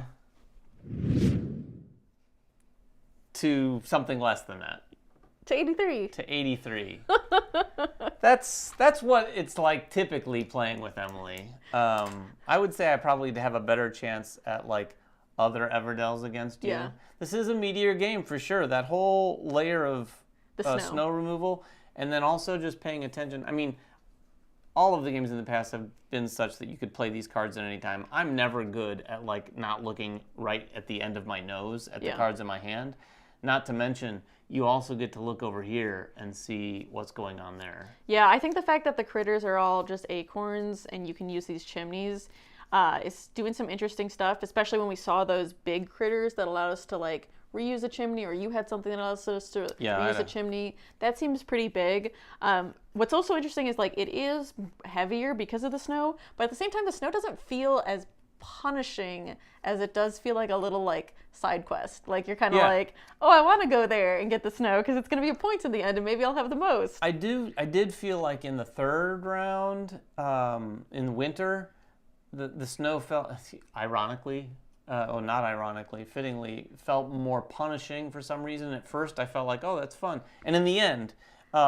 A: to something less than that.
B: To 83.
A: To 83. That's what it's like typically playing with Emily. I would say I probably have a better chance at like other Everdells against you.
B: Yeah.
A: This is a meatier game for sure. That whole layer of
B: The
A: snow removal, and then also just paying attention. I mean, all of the games in the past have been such that you could play these cards at any time. I'm never good at like not looking right at the end of my nose at the cards in my hand. Not to mention, you also get to look over here and see what's going on there.
B: Yeah, I think the fact that the critters are all just acorns and you can use these chimneys is doing some interesting stuff, especially when we saw those big critters that allowed us to like reuse a chimney, or you had something that allowed us to reuse a chimney. That seems pretty big. What's also interesting is like it is heavier because of the snow, but at the same time the snow doesn't feel as punishing as it does feel like a little like side quest. Like you're kind of like, oh, I want to go there and get the snow because it's going to be a point in the end and maybe I'll have the most.
A: I did feel like in the third round in winter, the snow felt, ironically, not ironically, fittingly, felt more punishing for some reason. At first I felt like, oh, that's fun. And in the end,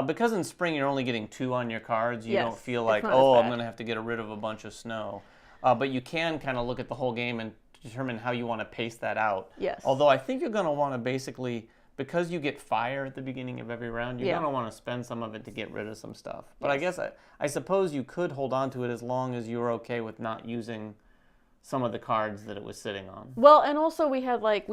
A: because in spring you're only getting 2 on your cards, you don't feel like, oh, I'm going to have to get rid of a bunch of snow. But you can kind of look at the whole game and determine how you want to pace that out.
B: Yes.
A: Although I think you're going to want to basically, because you get fire at the beginning of every round, you're going to want to spend some of it to get rid of some stuff. But I guess I suppose you could hold on to it as long as you were okay with not using some of the cards that it was sitting on.
B: Well, and also we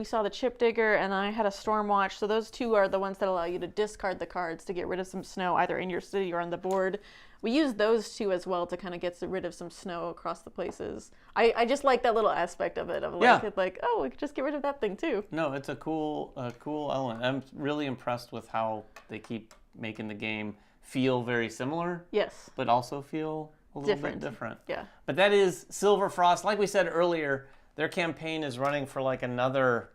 B: saw the Chip Digger and I had a Storm Watch. So those two are the ones that allow you to discard the cards to get rid of some snow either in your city or on the board. We used those two as well to kind of get rid of some snow across the places. I just like that little aspect of it, of like, oh, we could just get rid of that thing too.
A: No, it's a cool element. I'm really impressed with how they keep making the game feel very similar. Yes. But also feel a little bit different. Yeah. But that is Silverfrost. Like we said earlier, their campaign is running for like another,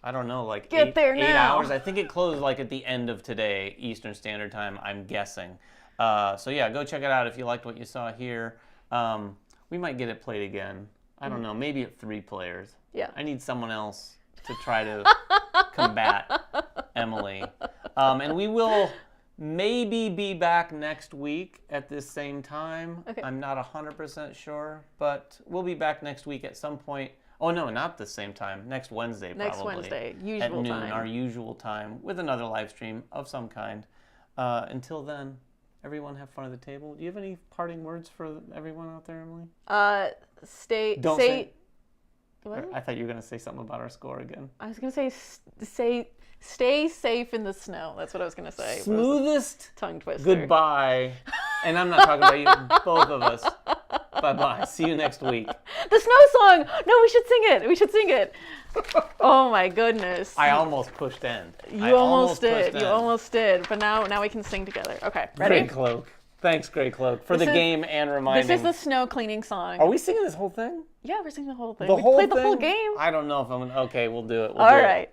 A: I don't know, like eight hours. I think it closed like at the end of today, Eastern Standard Time, I'm guessing. So yeah, go check it out if you liked what you saw here. We might get it played again. I don't know, maybe at 3 players. Yeah. I need someone else to try to combat Emily. And we will maybe be back next week at this same time. Okay. I'm not 100% sure, but we'll be back next week at some point. Oh no, not the same time. Next Wednesday, probably. Next Wednesday, usual time. At noon, our usual time, with another live stream of some kind. Until then, everyone have fun at the table. Do you have any parting words for everyone out there, Emily? Don't say. What? I thought you were going to say something about our score again. I was going to say stay safe in the snow. That's what I was going to say. Smoothest tongue twister. Goodbye. And I'm not talking about you, both of us. Bye-bye. See you next week. The snow song. No, we should sing it. We should sing it. Oh my goodness. I almost pushed end. You almost did. You almost did. But now we can sing together. Okay, ready? Grey Cloak. Thanks, Grey Cloak, for the game and reminding. This is the snow cleaning song. Are we singing this whole thing? Yeah, we're singing the whole thing. We played the whole game. I don't know if I'm... Okay, we'll do it. All right.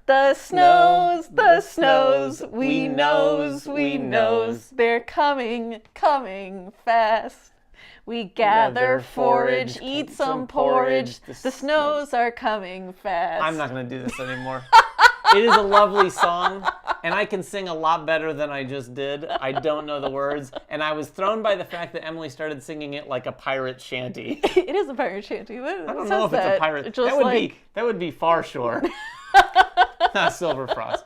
A: The snows, we knows, they're coming fast.
B: We gather,
A: Gather,
B: forage,
A: forage,
B: eat
A: some
B: some porridge.
A: porridge.
B: The snows are coming fast.
A: I'm not going to do this anymore. It is a lovely song, and I can sing a lot better than I just did. I don't know the words, and I was thrown by the fact that Emily started singing it like a pirate shanty.
B: It is a pirate shanty.
A: I don't know if it's a pirate. That would be Far Shore, not Silverfrost.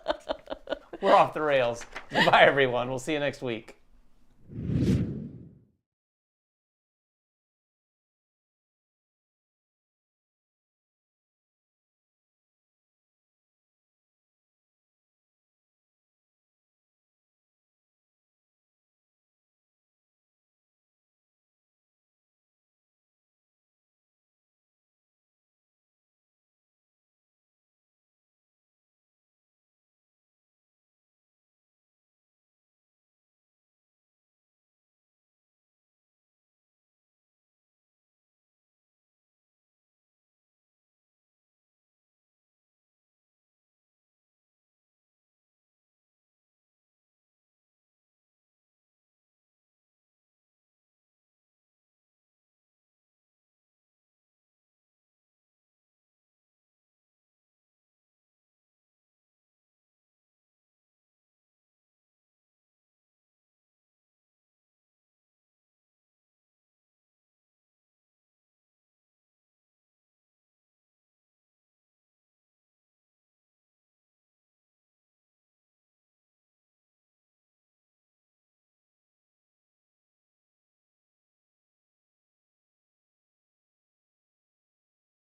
A: We're off the rails. Goodbye, everyone. We'll see you next week.